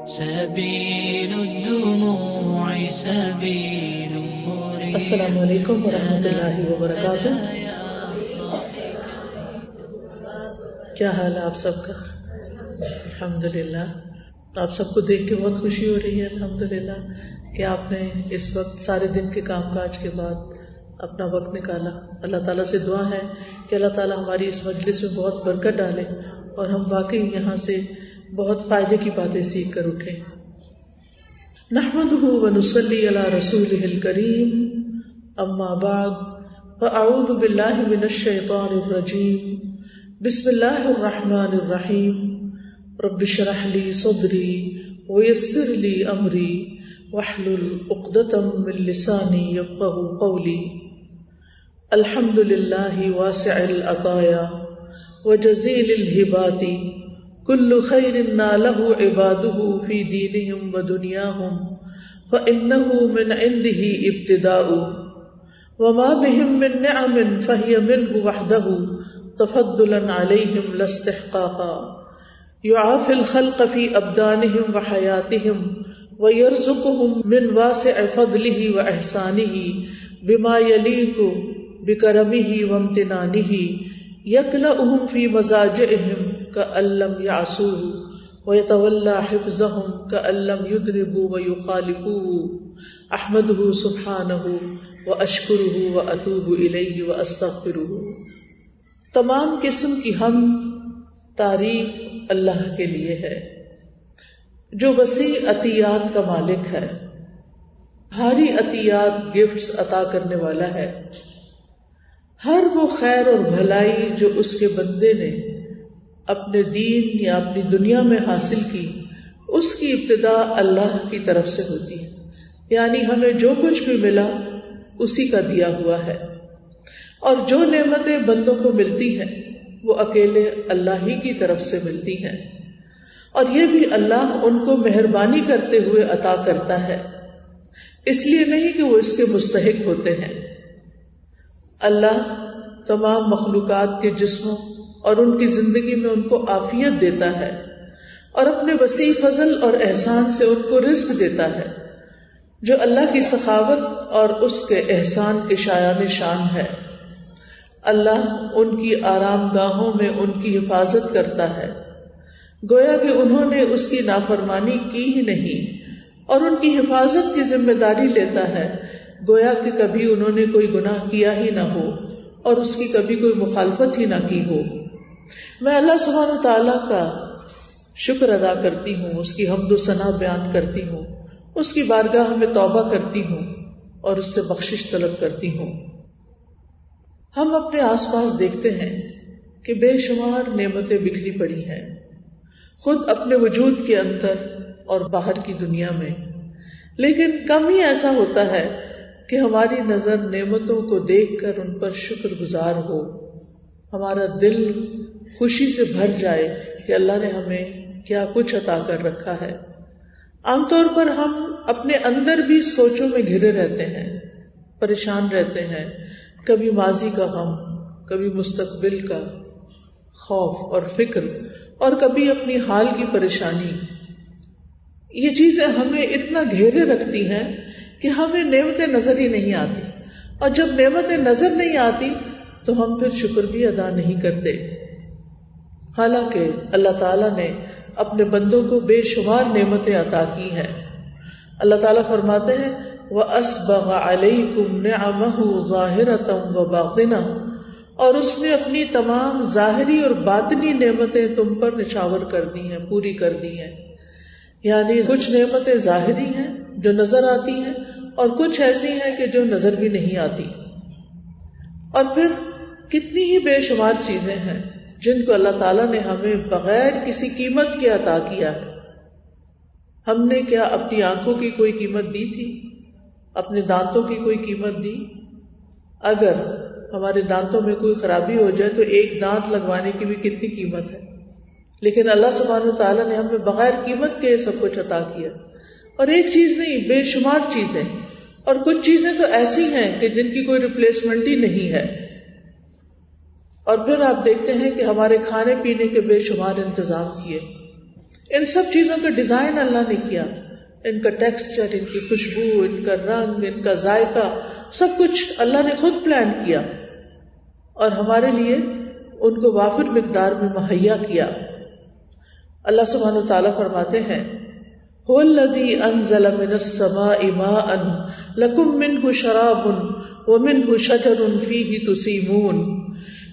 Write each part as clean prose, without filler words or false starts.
سبيل الدموع سبيل مريح. السلام علیکم ورحمۃ اللہ وبرکاتہ. کیا حال ہے آپ سب کا؟ الحمدللہ. آپ سب کو دیکھ کے بہت خوشی ہو رہی ہے الحمدللہ کہ آپ نے اس وقت سارے دن کے کام کاج کے بعد اپنا وقت نکالا. اللہ تعالیٰ سے دعا ہے کہ اللہ تعالیٰ ہماری اس مجلس میں بہت برکت ڈالے اور ہم واقعی یہاں سے بہت فائدے کی باتیں سیکھ کر اٹھیں. نحمدہ ونصلی علی رسولہ الکریم. اما بعد فاعوذ باللہ من الشیطان الرجیم. بسم اللہ الرحمن الرحیم. رب اشرح لی صدری ویسر لی امری واحلل عقدۃ من لسانی یفقہوا قولی. الحمد للہ واسع العطایا وجزیل الہبات کل خیر نالہ عبادہ فی دینہم ودنیاہم فإنہ من عنده ابتداء وما بہم من نعم فہی منہ وحدہ تفضلا علیہم لا استحقاقا. یعافی الخلق فی ابدانہم وحیاتہم ویرزقہم من واسع فضلہ واحسانہ بما یلیق بکرمہ وامتنانہ یکلؤہم فی مضاجعہم کأن لم یعصوہ ویتولی حفظہم کأن لم یذنبوا ویخالفوہ. احمدہ سبحانہ واشکرہ واتوب الیہ واستغفرہ. تمام قسم کی حمد تعریف اللہ کے لیے ہے جو وسیع عطیات کا مالک ہے، بھاری عطیات گفٹس عطا کرنے والا ہے. ہر وہ خیر اور بھلائی جو اس کے بندے نے اپنے دین یا اپنی دنیا میں حاصل کی، اس کی ابتدا اللہ کی طرف سے ہوتی ہے. یعنی ہمیں جو کچھ بھی ملا اسی کا دیا ہوا ہے، اور جو نعمتیں بندوں کو ملتی ہیں وہ اکیلے اللہ ہی کی طرف سے ملتی ہیں، اور یہ بھی اللہ ان کو مہربانی کرتے ہوئے عطا کرتا ہے، اس لیے نہیں کہ وہ اس کے مستحق ہوتے ہیں. اللہ تمام مخلوقات کے جسموں اور ان کی زندگی میں ان کو عافیت دیتا ہے اور اپنے وسیع فضل اور احسان سے ان کو رزق دیتا ہے جو اللہ کی سخاوت اور اس کے احسان کے شایان شان ہے. اللہ ان کی آرام گاہوں میں ان کی حفاظت کرتا ہے گویا کہ انہوں نے اس کی نافرمانی کی ہی نہیں، اور ان کی حفاظت کی ذمہ داری لیتا ہے گویا کہ کبھی انہوں نے کوئی گناہ کیا ہی نہ ہو اور اس کی کبھی کوئی مخالفت ہی نہ کی ہو. میں اللہ سبحانہ وتعالیٰ کا شکر ادا کرتی ہوں، اس کی حمد و ثنا بیان کرتی ہوں، اس کی بارگاہ میں توبہ کرتی ہوں اور اس سے بخشش طلب کرتی ہوں. ہم اپنے آس پاس دیکھتے ہیں کہ بے شمار نعمتیں بکھری پڑی ہیں، خود اپنے وجود کے اندر اور باہر کی دنیا میں، لیکن کم ہی ایسا ہوتا ہے کہ ہماری نظر نعمتوں کو دیکھ کر ان پر شکر گزار ہو، ہمارا دل خوشی سے بھر جائے کہ اللہ نے ہمیں کیا کچھ عطا کر رکھا ہے. عام طور پر ہم اپنے اندر بھی سوچوں میں گھرے رہتے ہیں، پریشان رہتے ہیں، کبھی ماضی کا غم، کبھی مستقبل کا خوف اور فکر، اور کبھی اپنی حال کی پریشانی. یہ چیزیں ہمیں اتنا گھیرے رکھتی ہیں کہ ہمیں نعمتیں نظر ہی نہیں آتی، اور جب نعمتیں نظر نہیں آتی تو ہم پھر شکر بھی ادا نہیں کرتے. حالانکہ اللہ تعالیٰ نے اپنے بندوں کو بے شمار نعمتیں عطا کی ہیں. اللہ تعالیٰ فرماتے ہیں وَأَسْبَغَ عَلَيْكُمْ نِعَمَهُ ظَاهِرَةً وَبَاطِنَةً، اور اس نے اپنی تمام ظاہری اور باطنی نعمتیں تم پر نچھاور کر دی ہیں، پوری کر دی ہیں. یعنی کچھ نعمتیں ظاہری ہیں جو نظر آتی ہیں، اور کچھ ایسی ہیں کہ جو نظر بھی نہیں آتی. اور پھر کتنی ہی بے شمار چیزیں ہیں جن کو اللہ تعالیٰ نے ہمیں بغیر کسی قیمت کے عطا کیا ہے. ہم نے کیا اپنی آنکھوں کی کوئی قیمت دی تھی؟ اپنے دانتوں کی کوئی قیمت دی؟ اگر ہمارے دانتوں میں کوئی خرابی ہو جائے تو ایک دانت لگوانے کی بھی کتنی قیمت ہے، لیکن اللہ سبحانہ وتعالیٰ نے ہمیں بغیر قیمت کے سب کچھ عطا کیا. اور ایک چیز نہیں، بے شمار چیزیں، اور کچھ چیزیں تو ایسی ہیں کہ جن کی کوئی ریپلیسمنٹ ہی نہیں ہے. اور پھر آپ دیکھتے ہیں کہ ہمارے کھانے پینے کے بے شمار انتظام کیے. ان سب چیزوں کا ڈیزائن اللہ نے کیا، ان کا ٹیکسچر، ان کی خوشبو، ان کا رنگ، ان کا ذائقہ، سب کچھ اللہ نے خود پلان کیا اور ہمارے لیے ان کو وافر مقدار میں مہیا کیا۔ اللہ سبحانہ و تعالیٰ فرماتے ہیں هو الذی انزل من السماء ماء لکم منہ شراب ومنہ شجر فیہ تسیمون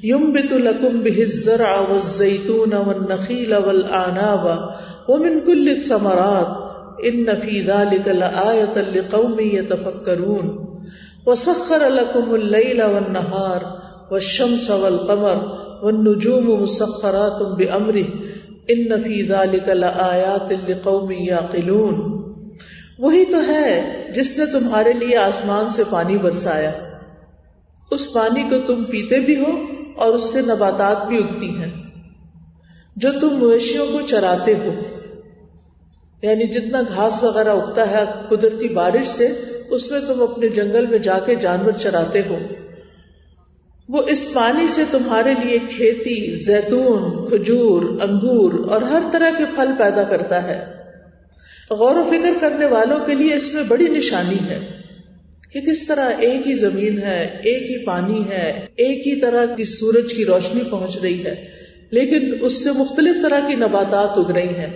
ينبت لكم به الزرع والزيتون والنخيل والأعناب ومن كل الثمرات إن في ذلك لآية لقوم يتفكرون وسخر لكم الليل والنهار والشمس والقمر والنجوم مسخرات بأمره إن في ذلك لآيات لقوم يعقلون۔ وہی تو ہے جس نے تمہارے لیے آسمان سے پانی برسایا، اس پانی کو تم پیتے بھی ہو اور اس سے نباتات بھی اگتی ہیں جو تم مویشیوں کو چراتے ہو، یعنی جتنا گھاس وغیرہ اگتا ہے قدرتی بارش سے، اس میں تم اپنے جنگل میں جا کے جانور چراتے ہو۔ وہ اس پانی سے تمہارے لیے کھیتی، زیتون، کھجور، انگور اور ہر طرح کے پھل پیدا کرتا ہے۔ غور و فکر کرنے والوں کے لیے اس میں بڑی نشانی ہے کہ کس طرح ایک ہی زمین ہے، ایک ہی پانی ہے، ایک ہی طرح کی سورج کی روشنی پہنچ رہی ہے، لیکن اس سے مختلف طرح کی نباتات اگ رہی ہیں،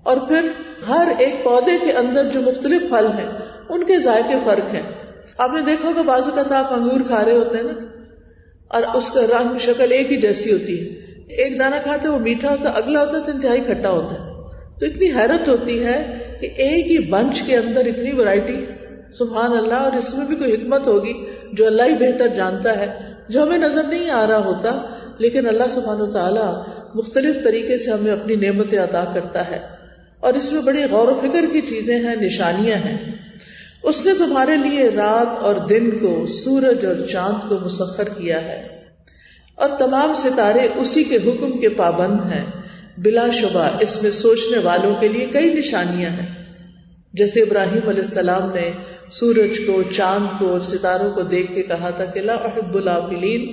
اور پھر ہر ایک پودے کے اندر جو مختلف پھل ہیں ان کے ذائقے فرق ہیں۔ آپ نے دیکھا کہ بعض اوقات آپ انگور کھا رہے ہوتے ہیں نا، اور اس کا رنگ شکل ایک ہی جیسی ہوتی ہے، ایک دانہ کھاتے وہ میٹھا ہوتا ہے، اگلا ہوتا ہے تو انتہائی کھٹا ہوتا ہے۔ تو اتنی حیرت ہوتی ہے کہ ایک ہی بنچ کے اندر اتنی ورائٹی، سبحان اللہ، اور اس میں بھی کوئی حکمت ہوگی جو اللہ ہی بہتر جانتا ہے، جو ہمیں نظر نہیں آ رہا ہوتا، لیکن اللہ سبحانہ و تعالیٰ مختلف طریقے سے ہمیں اپنی نعمتیں عطا کرتا ہے، اور اس میں بڑی غور و فکر کی چیزیں ہیں، نشانیاں ہیں۔ اس نے تمہارے لیے رات اور دن کو، سورج اور چاند کو مسخر کیا ہے، اور تمام ستارے اسی کے حکم کے پابند ہیں۔ بلا شبہ اس میں سوچنے والوں کے لیے کئی نشانیاں ہیں، جیسے ابراہیم علیہ السلام نے سورج کو، چاند کو اور ستاروں کو دیکھ کے کہا تھا کہ لا احب الافلین،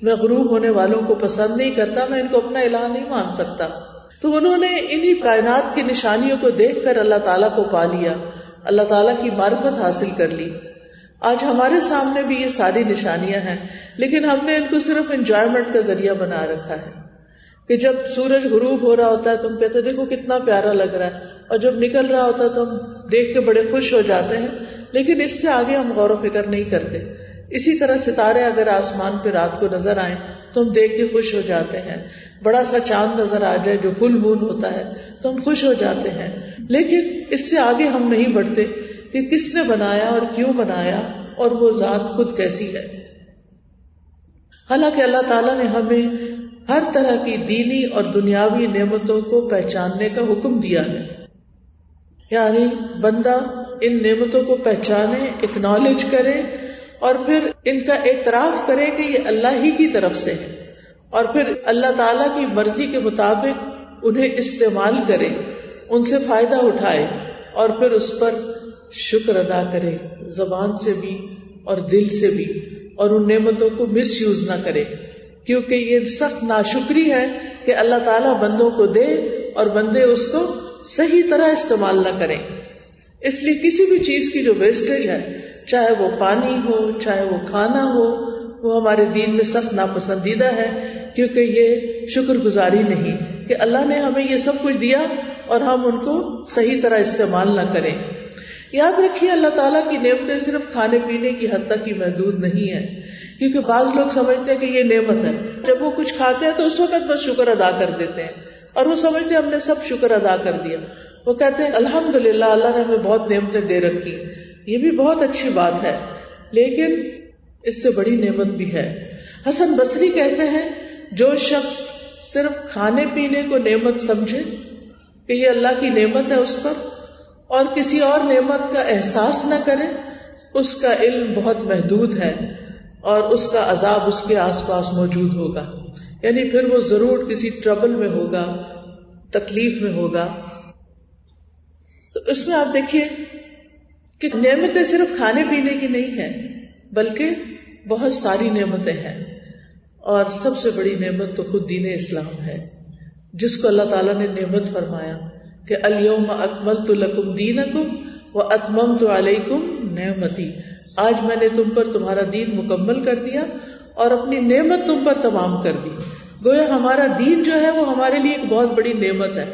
میں غروب ہونے والوں کو پسند نہیں کرتا، میں ان کو اپنا الہ نہیں مان سکتا۔ تو انہوں نے انہی کائنات کی نشانیوں کو دیکھ کر اللہ تعالیٰ کو پا لیا، اللہ تعالیٰ کی معرفت حاصل کر لی۔ آج ہمارے سامنے بھی یہ ساری نشانیاں ہیں، لیکن ہم نے ان کو صرف انجوائمنٹ کا ذریعہ بنا رکھا ہے کہ جب سورج غروب ہو رہا ہوتا ہے تو ہم کہتے ہیں دیکھو کتنا پیارا لگ رہا ہے، اور جب نکل رہا ہوتا ہے تو ہم دیکھ کے بڑے خوش ہو جاتے ہیں، لیکن اس سے آگے ہم غور و فکر نہیں کرتے۔ اسی طرح ستارے اگر آسمان پہ رات کو نظر آئیں تو ہم دیکھ کے خوش ہو جاتے ہیں، بڑا سا چاند نظر آ جائے جو فل مون ہوتا ہے تو ہم خوش ہو جاتے ہیں، لیکن اس سے آگے ہم نہیں بڑھتے کہ کس نے بنایا اور کیوں بنایا، اور وہ ذات خود کیسی ہے۔ حالانکہ اللہ تعالیٰ نے ہمیں ہر طرح کی دینی اور دنیاوی نعمتوں کو پہچاننے کا حکم دیا ہے، یعنی بندہ ان نعمتوں کو پہچانے، اکنالج کرے، اور پھر ان کا اعتراف کرے کہ یہ اللہ ہی کی طرف سے ہے، اور پھر اللہ تعالیٰ کی مرضی کے مطابق انہیں استعمال کرے، ان سے فائدہ اٹھائے، اور پھر اس پر شکر ادا کرے، زبان سے بھی اور دل سے بھی، اور ان نعمتوں کو مس یوز نہ کرے، کیونکہ یہ سخت ناشکری ہے کہ اللہ تعالیٰ بندوں کو دے اور بندے اس کو صحیح طرح استعمال نہ کریں۔ اس لیے کسی بھی چیز کی جو ویسٹیج ہے، چاہے وہ پانی ہو، چاہے وہ کھانا ہو، وہ ہمارے دین میں سخت ناپسندیدہ ہے، کیونکہ یہ شکر گزاری نہیں کہ اللہ نے ہمیں یہ سب کچھ دیا اور ہم ان کو صحیح طرح استعمال نہ کریں۔ یاد رکھیے اللہ تعالیٰ کی نعمتیں صرف کھانے پینے کی حد تک ہی محدود نہیں ہیں، کیونکہ بعض لوگ سمجھتے ہیں کہ یہ نعمت ہے، جب وہ کچھ کھاتے ہیں تو اس وقت بس شکر ادا کر دیتے ہیں، اور وہ سمجھتے ہیں ہم نے سب شکر ادا کر دیا، وہ کہتے ہیں الحمدللہ اللہ نے ہمیں بہت نعمتیں دے رکھی، یہ بھی بہت اچھی بات ہے، لیکن اس سے بڑی نعمت بھی ہے۔ حسن بصری کہتے ہیں جو شخص صرف کھانے پینے کو نعمت سمجھے کہ یہ اللہ کی نعمت ہے اس پر، اور کسی اور نعمت کا احساس نہ کرے، اس کا علم بہت محدود ہے اور اس کا عذاب اس کے آس پاس موجود ہوگا، یعنی پھر وہ ضرور کسی ٹربل میں ہوگا، تکلیف میں ہوگا۔ تو اس میں آپ دیکھیے کہ نعمتیں صرف کھانے پینے کی نہیں ہیں، بلکہ بہت ساری نعمتیں ہیں، اور سب سے بڑی نعمت تو خود دین اسلام ہے، جس کو اللہ تعالیٰ نے نعمت فرمایا کہ الیوم اکملت لکم دینکم واتممت علیکم نعمتی، آج میں نے تم پر تمہارا دین مکمل کر دیا اور اپنی نعمت تم پر تمام کر دی. گویا ہمارا دین جو ہے وہ ہمارے لیے ایک بہت بڑی نعمت ہے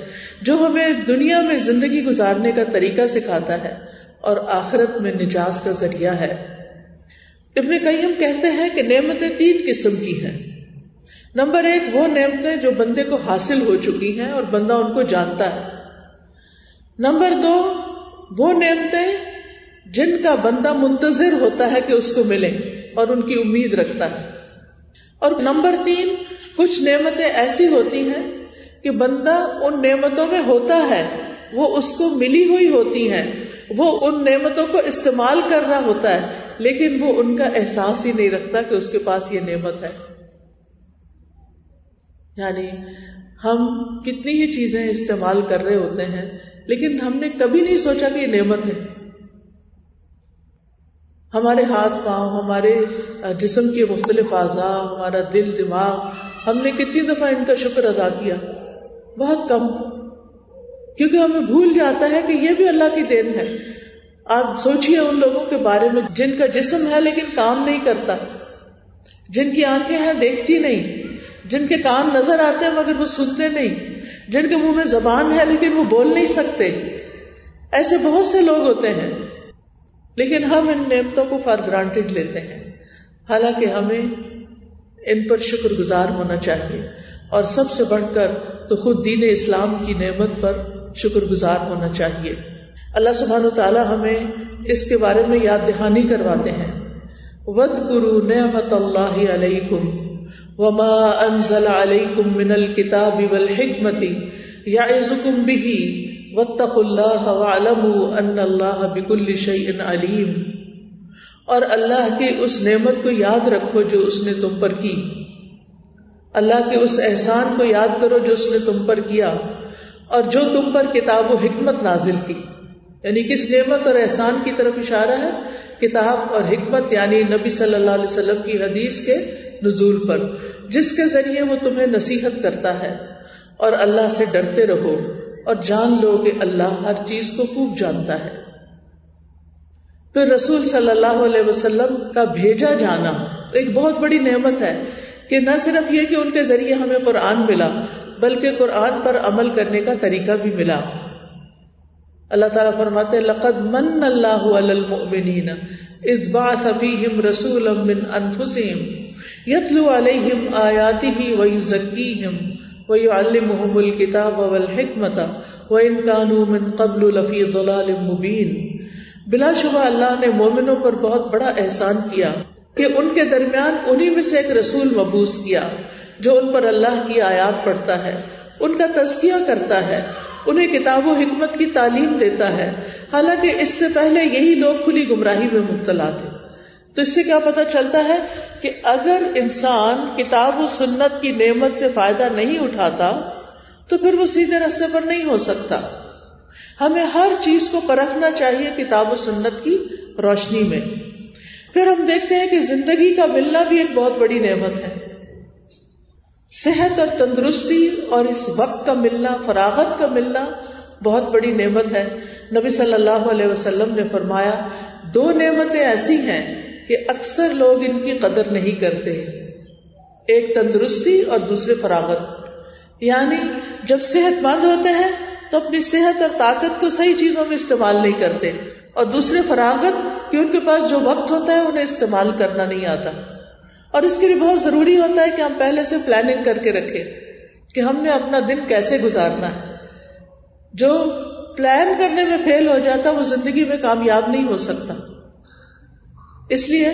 جو ہمیں دنیا میں زندگی گزارنے کا طریقہ سکھاتا ہے اور آخرت میں نجات کا ذریعہ ہے. ابن قیم کہتے ہیں کہ نعمتیں 3 قسم کی ہیں. نمبر 1 وہ نعمتیں جو بندے کو حاصل ہو چکی ہیں اور بندہ ان کو جانتا ہے. نمبر 2 وہ نعمتیں جن کا بندہ منتظر ہوتا ہے کہ اس کو ملے اور ان کی امید رکھتا ہے. اور نمبر 3 کچھ نعمتیں ایسی ہوتی ہیں کہ بندہ ان نعمتوں میں ہوتا ہے، وہ اس کو ملی ہوئی ہوتی ہیں، وہ ان نعمتوں کو استعمال کر رہا ہوتا ہے لیکن وہ ان کا احساس ہی نہیں رکھتا کہ اس کے پاس یہ نعمت ہے. یعنی ہم کتنی ہی چیزیں استعمال کر رہے ہوتے ہیں لیکن ہم نے کبھی نہیں سوچا کہ یہ نعمت ہے. ہمارے ہاتھ پاؤں، ہمارے جسم کے مختلف اعضاء، ہمارا دل، دماغ، ہم نے کتنی دفعہ ان کا شکر ادا کیا؟ بہت کم، کیونکہ ہمیں بھول جاتا ہے کہ یہ بھی اللہ کی دین ہے. آپ سوچئے ان لوگوں کے بارے میں جن کا جسم ہے لیکن کام نہیں کرتا، جن کی آنکھیں ہیں دیکھتی نہیں، جن کے کان نظر آتے ہیں مگر وہ سنتے نہیں، جن کے منہ میں زبان ہے لیکن وہ بول نہیں سکتے. ایسے بہت سے لوگ ہوتے ہیں لیکن ہم ان نعمتوں کو فار گرانٹیڈ لیتے ہیں، حالانکہ ہمیں ان پر شکر گزار ہونا چاہیے، اور سب سے بڑھ کر تو خود دین اسلام کی نعمت پر شکر گزار ہونا چاہیے. اللہ سبحانہ وتعالی ہمیں اس کے بارے میں یاد دہانی کرواتے ہیں. وَاذْكُرُوا نِعْمَةَ اللَّهِ عَلَيْكُمْ وَمَا أَنزَلَ عَلَيْكُمْ مِنَ الْكِتَابِ وَالْحِكْمَةِ يَعِظُكُمْ بِهِ وَاتَّقُوا اللَّهَ وَاعْلَمُوا أَنَّ اللَّهَ بِكُلِّ شَيْءٍ عَلِيمٌ. اور اللہ کی اس نعمت کو یاد رکھو جو اس نے تم پر کی، اللہ کے اس احسان کو یاد کرو جو اس نے تم پر کیا اور جو تم پر کتاب و حکمت نازل کی. یعنی کس نعمت اور احسان کی طرف اشارہ ہے؟ کتاب اور حکمت، یعنی نبی صلی اللہ علیہ وسلم کی حدیث کے نزول پر، جس کے ذریعے وہ تمہیں نصیحت کرتا ہے. اور اللہ سے ڈرتے رہو اور جان لو کہ اللہ ہر چیز کو خوب جانتا ہے. پھر رسول صلی اللہ علیہ وسلم کا بھیجا جانا ایک بہت بڑی نعمت ہے کہ نہ صرف یہ کہ ان کے ذریعے ہمیں قرآن ملا بلکہ قرآن پر عمل کرنے کا طریقہ بھی ملا. اللہ تعالیٰ فرماتے ہیں لَقَدْ مَنَّ اللَّهُ عَلَى الْمُؤْمِنِينَ إِذْ بَعَثَ فِيهِمْ رَسُولًا مِّنْ أَنفُسِهِمْ يَتْلُو عَلَيْهِمْ آيَاتِهِ وَيُزَكِّيهِمْ وَيُعَلِّمُهُمُ الْكِتَابَ وَالْحِكْمَةَ وَإِنْ كَانُوا مِنْ قَبْلُ لَفِي ضَلَالٍ مُبِينٍ. بلا شبہ اللہ نے مومنوں پر بہت بڑا احسان کیا کہ ان کے درمیان انہی میں سے ایک رسول مبعوث کیا جو ان پر اللہ کی آیات پڑھتا ہے، ان کا تزکیہ کرتا ہے، انہیں کتاب و حکمت کی تعلیم دیتا ہے، حالانکہ اس سے پہلے یہی لوگ کھلی گمراہی میں مبتلا تھے. تو اس سے کیا پتہ چلتا ہے کہ اگر انسان کتاب و سنت کی نعمت سے فائدہ نہیں اٹھاتا تو پھر وہ سیدھے راستے پر نہیں ہو سکتا. ہمیں ہر چیز کو پرکھنا چاہیے کتاب و سنت کی روشنی میں. پھر ہم دیکھتے ہیں کہ زندگی کا ملنا بھی ایک بہت بڑی نعمت ہے. صحت اور تندرستی اور اس وقت کا ملنا، فراغت کا ملنا بہت بڑی نعمت ہے. نبی صلی اللہ علیہ وسلم نے فرمایا 2 نعمتیں ایسی ہیں کہ اکثر لوگ ان کی قدر نہیں کرتے، ایک تندرستی اور دوسرے فراغت. یعنی جب صحت مند ہوتے ہیں تو اپنی صحت اور طاقت کو صحیح چیزوں میں استعمال نہیں کرتے، اور دوسرے فراغت کہ ان کے پاس جو وقت ہوتا ہے انہیں استعمال کرنا نہیں آتا. اور اس کے لیے بہت ضروری ہوتا ہے کہ ہم پہلے سے پلاننگ کر کے رکھیں کہ ہم نے اپنا دن کیسے گزارنا ہے. جو پلان کرنے میں فیل ہو جاتا وہ زندگی میں کامیاب نہیں ہو سکتا. اس لیے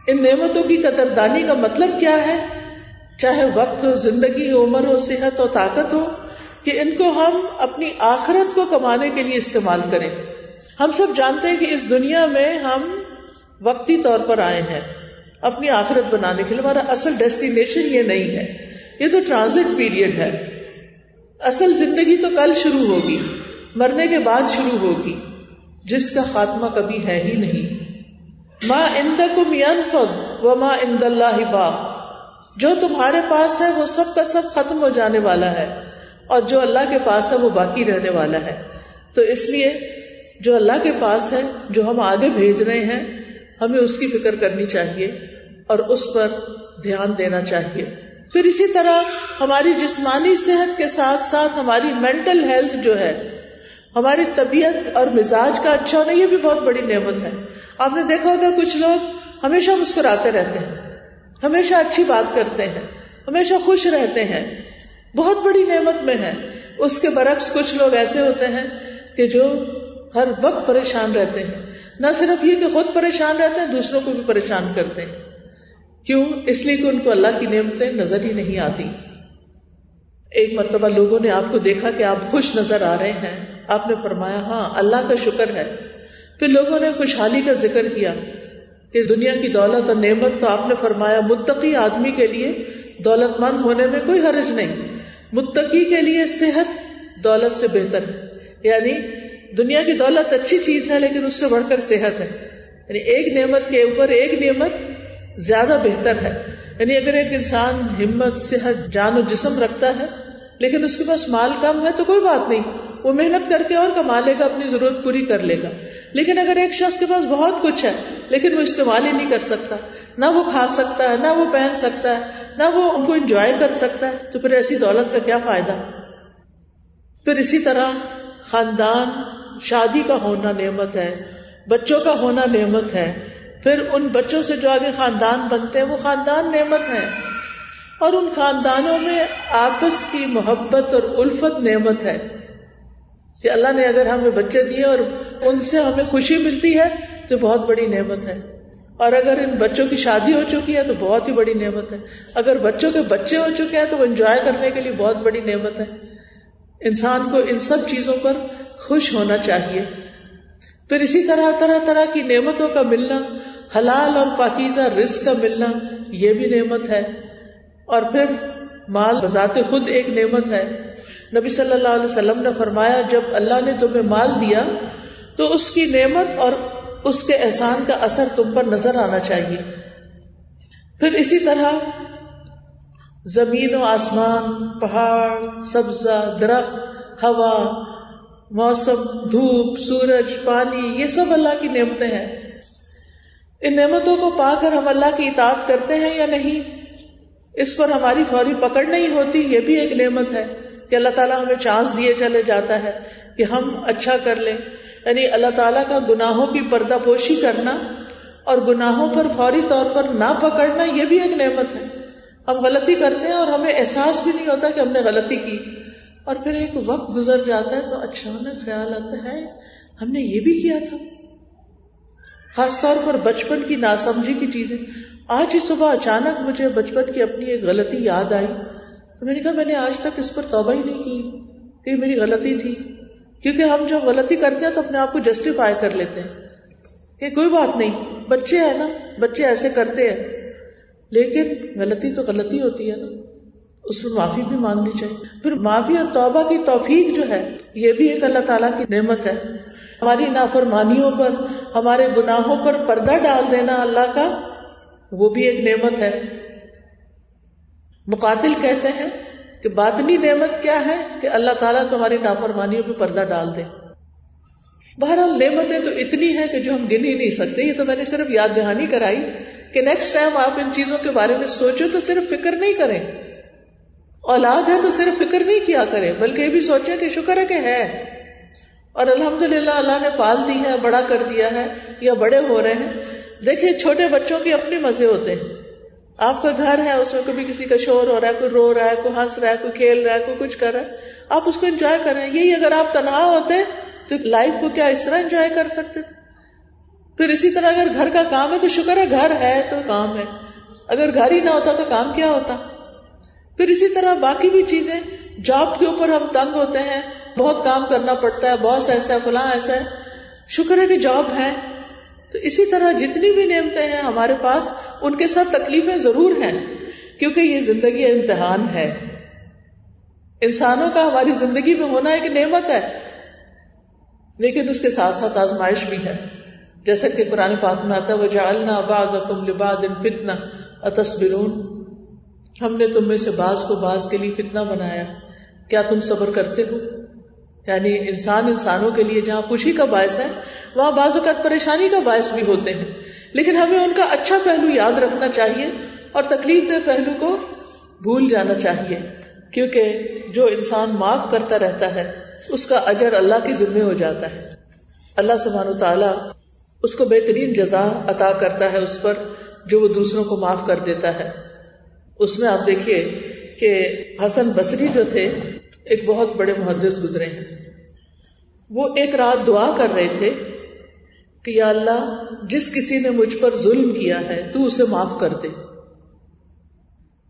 ان نعمتوں کی قدردانی کا مطلب کیا ہے؟ چاہے وقت ہو، زندگی ہو، عمر ہو، صحت ہو، طاقت ہو، کہ ان کو ہم اپنی آخرت کو کمانے کے لیے استعمال کریں. ہم سب جانتے ہیں کہ اس دنیا میں ہم وقتی طور پر آئے ہیں اپنی آخرت بنانے کے لیے. ہمارا اصل ڈیسٹینیشن یہ نہیں ہے، یہ تو ٹرانزٹ پیریڈ ہے. اصل زندگی تو کل شروع ہوگی، مرنے کے بعد شروع ہوگی، جس کا خاتمہ کبھی ہے ہی نہیں. ما عندکم ینفد وما عند اللہ باق. جو تمہارے پاس ہے وہ سب کا سب ختم ہو جانے والا ہے، اور جو اللہ کے پاس ہے وہ باقی رہنے والا ہے. تو اس لیے جو اللہ کے پاس ہے، جو ہم آگے بھیج رہے ہیں، ہمیں اس کی فکر کرنی چاہیے اور اس پر دھیان دینا چاہیے. پھر اسی طرح ہماری جسمانی صحت کے ساتھ ساتھ ہماری مینٹل ہیلتھ جو ہے، ہماری طبیعت اور مزاج کا اچھا ہونا، یہ بھی بہت بڑی نعمت ہے. آپ نے دیکھا ہوگا کچھ لوگ ہمیشہ مسکراتے رہتے ہیں، ہمیشہ اچھی بات کرتے ہیں، ہمیشہ خوش رہتے ہیں، بہت بڑی نعمت میں ہے. اس کے برعکس کچھ لوگ ایسے ہوتے ہیں کہ جو ہر وقت پریشان رہتے ہیں. نہ صرف یہ کہ خود پریشان رہتے ہیں، دوسروں کو بھی پریشان کرتے ہیں. کیوں؟ اس لیے کہ ان کو اللہ کی نعمتیں نظر ہی نہیں آتی. ایک مرتبہ لوگوں نے آپ کو دیکھا کہ آپ خوش نظر آ رہے ہیں، آپ نے فرمایا ہاں اللہ کا شکر ہے. پھر لوگوں نے خوشحالی کا ذکر کیا کہ دنیا کی دولت اور نعمت، تو آپ نے فرمایا متقی آدمی کے لیے دولت مند ہونے میں کوئی حرج نہیں. متقی کے لیے صحت دولت سے بہتر ہے. یعنی دنیا کی دولت اچھی چیز ہے لیکن اس سے بڑھ کر صحت ہے. یعنی ایک نعمت کے اوپر ایک نعمت زیادہ بہتر ہے. یعنی اگر ایک انسان ہمت، صحت، جان و جسم رکھتا ہے لیکن اس کے پاس مال کم ہے تو کوئی بات نہیں، وہ محنت کر کے اور کما لے گا، اپنی ضرورت پوری کر لے گا. لیکن اگر ایک شخص کے پاس بہت کچھ ہے لیکن وہ استعمال ہی نہیں کر سکتا، نہ وہ کھا سکتا ہے، نہ وہ پہن سکتا ہے، نہ وہ ان کو انجوائے کر سکتا ہے، تو پھر ایسی دولت کا کیا فائدہ. پھر اسی طرح خاندان، شادی کا ہونا نعمت ہے، بچوں کا ہونا نعمت ہے. پھر ان بچوں سے جو آگے خاندان بنتے ہیں وہ خاندان نعمت ہے. اور ان خاندانوں میں آپس کی محبت اور الفت نعمت ہے کہ اللہ نے اگر ہمیں بچے دیے اور ان سے ہمیں خوشی ملتی ہے تو بہت بڑی نعمت ہے. اور اگر ان بچوں کی شادی ہو چکی ہے تو بہت ہی بڑی نعمت ہے. اگر بچوں کے بچے ہو چکے ہیں تو وہ انجوائے کرنے کے لیے بہت بڑی نعمت ہے. انسان کو ان سب چیزوں پر خوش ہونا چاہیے. پھر اسی طرح طرح طرح کی نعمتوں کا ملنا، حلال اور پاکیزہ رزق کا ملنا، یہ بھی نعمت ہے. اور پھر مال بذات خود ایک نعمت ہے. نبی صلی اللہ علیہ وسلم نے فرمایا جب اللہ نے تمہیں مال دیا تو اس کی نعمت اور اس کے احسان کا اثر تم پر نظر آنا چاہیے. پھر اسی طرح زمین و آسمان، پہاڑ، سبزہ، درخت، ہوا، موسم، دھوپ، سورج، پانی، یہ سب اللہ کی نعمتیں ہیں. ان نعمتوں کو پا کر ہم اللہ کی اطاعت کرتے ہیں یا نہیں، اس پر ہماری فوری پکڑ نہیں ہوتی. یہ بھی ایک نعمت ہے کہ اللہ تعالیٰ ہمیں چانس دیے چلے جاتا ہے کہ ہم اچھا کر لیں. یعنی اللہ تعالیٰ کا گناہوں کی پردہ پوشی کرنا اور گناہوں پر فوری طور پر نہ پکڑنا، یہ بھی ایک نعمت ہے. ہم غلطی کرتے ہیں اور ہمیں احساس بھی نہیں ہوتا کہ ہم نے غلطی کی، اور پھر ایک وقت گزر جاتا ہے تو اچانک خیال آتا ہے ہم نے یہ بھی کیا تھا. خاص طور پر بچپن کی ناسمجھی کی چیزیں. آج ہی صبح اچانک مجھے بچپن کی اپنی ایک غلطی یاد آئی تو میں نے کہا میں نے آج تک اس پر توبہ ہی نہیں کی کہ میری غلطی تھی. کیونکہ ہم جب غلطی کرتے ہیں تو اپنے آپ کو جسٹیفائی کر لیتے ہیں کہ کوئی بات نہیں، بچے ہیں نا، بچے ایسے کرتے ہیں. لیکن غلطی تو غلطی ہوتی ہے نا، اس میں معافی بھی مانگنی چاہیے. پھر معافی اور توبہ کی توفیق جو ہے یہ بھی ایک اللہ تعالیٰ کی نعمت ہے. ہماری نافرمانیوں پر، ہمارے گناہوں پر پردہ ڈال دینا اللہ کا، وہ بھی ایک نعمت ہے. مقاتل کہتے ہیں کہ باطنی نعمت کیا ہے کہ اللہ تعالیٰ تمہاری نافرمانیوں پہ پردہ ڈال دے. بہرحال نعمتیں تو اتنی ہیں کہ جو ہم گن ہی نہیں سکتے. یہ تو میں نے صرف یاد دہانی کرائی کہ نیکسٹ ٹائم آپ ان چیزوں کے بارے میں سوچو تو صرف فکر نہیں کریں. اولاد ہے تو صرف فکر نہیں کیا کریں بلکہ یہ بھی سوچیں کہ شکر ہے کہ ہے، اور الحمدللہ اللہ نے پال دی ہے، بڑا کر دیا ہے یا بڑے ہو رہے ہیں. دیکھیں چھوٹے بچوں کے اپنے مزے ہوتے ہیں. آپ کا گھر ہے، اس میں کبھی کسی کا شور ہو رہا ہے، کوئی رو رہا ہے، کوئی ہنس رہا ہے، کوئی کھیل رہا ہے، کوئی کچھ کر رہا ہے، آپ اس کو انجوائے کریں. یہی اگر آپ تنہا ہوتے تو لائف کو کیا اس طرح انجوائے کر سکتے تھے. پھر اسی طرح اگر گھر کا کام ہے تو شکر ہے گھر ہے تو کام ہے، اگر گھر ہی نہ ہوتا تو کام کیا ہوتا. پھر اسی طرح باقی بھی چیزیں، جاب کے اوپر ہم تنگ ہوتے ہیں، بہت کام کرنا پڑتا ہے، باس ایسا ہے، فلاں ایسا ہے، شکر ہے کہ جاب ہے. تو اسی طرح جتنی بھی نعمتیں ہیں ہمارے پاس، ان کے ساتھ تکلیفیں ضرور ہیں کیونکہ یہ زندگی امتحان ہے. انسانوں کا ہماری زندگی میں ہونا ایک نعمت ہے، لیکن اس کے ساتھ ساتھ آزمائش بھی ہے. جیسا کہ قرآن پاک میں آتا ہے وَجَعَلْنَا بَعْضَكُمْ لِبَعْضٍ فِتْنَةً أَتَصْبِرُونَ، ہم نے تم میں سے بعض کو بعض کے لیے فتنہ بنایا، کیا تم صبر کرتے ہو؟ یعنی انسان انسانوں کے لیے جہاں خوشی کا باعث ہے وہاں بعض اوقات پریشانی کا باعث بھی ہوتے ہیں، لیکن ہمیں ان کا اچھا پہلو یاد رکھنا چاہیے اور تکلیف دہ پہلو کو بھول جانا چاہیے، کیونکہ جو انسان معاف کرتا رہتا ہے اس کا اجر اللہ کے ذمہ ہو جاتا ہے. اللہ سبحانہ و تعالیٰ اس کو بہترین جزا عطا کرتا ہے اس پر جو وہ دوسروں کو معاف کر دیتا ہے. اس میں آپ دیکھیے کہ حسن بصری جو تھے ایک بہت بڑے محدث گزرے ہیں. وہ ایک رات دعا کر رہے تھے کہ یا اللہ جس کسی نے مجھ پر ظلم کیا ہے تو اسے معاف کر دے،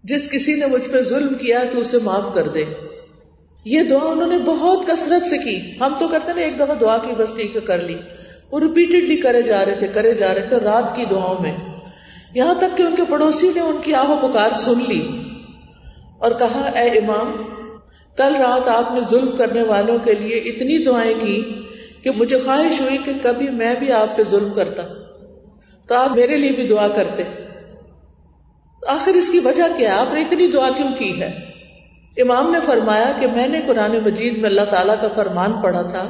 جس کسی نے مجھ پہ ظلم کیا ہے تو اسے معاف کر دے. یہ دعا انہوں نے بہت کثرت سے کی. ہم تو کرتے نا ایک دفعہ دعا کی بس ٹھیک ہے کر لی، وہ ریپیٹڈلی کرے جا رہے تھے رات کی دعاؤں میں، یہاں تک کہ ان کے پڑوسی نے ان کی آہ و پکار سن لی اور کہا اے امام کل رات آپ نے ظلم کرنے والوں کے لیے اتنی دعائیں کی کہ مجھے خواہش ہوئی کہ کبھی میں بھی آپ پہ ظلم کرتا تو آپ میرے لیے بھی دعا کرتے. آخر اس کی وجہ کیا ہے؟ آپ نے اتنی دعا کیوں کی ہے؟ امام نے فرمایا کہ میں نے قرآن مجید میں اللہ تعالیٰ کا فرمان پڑھا تھا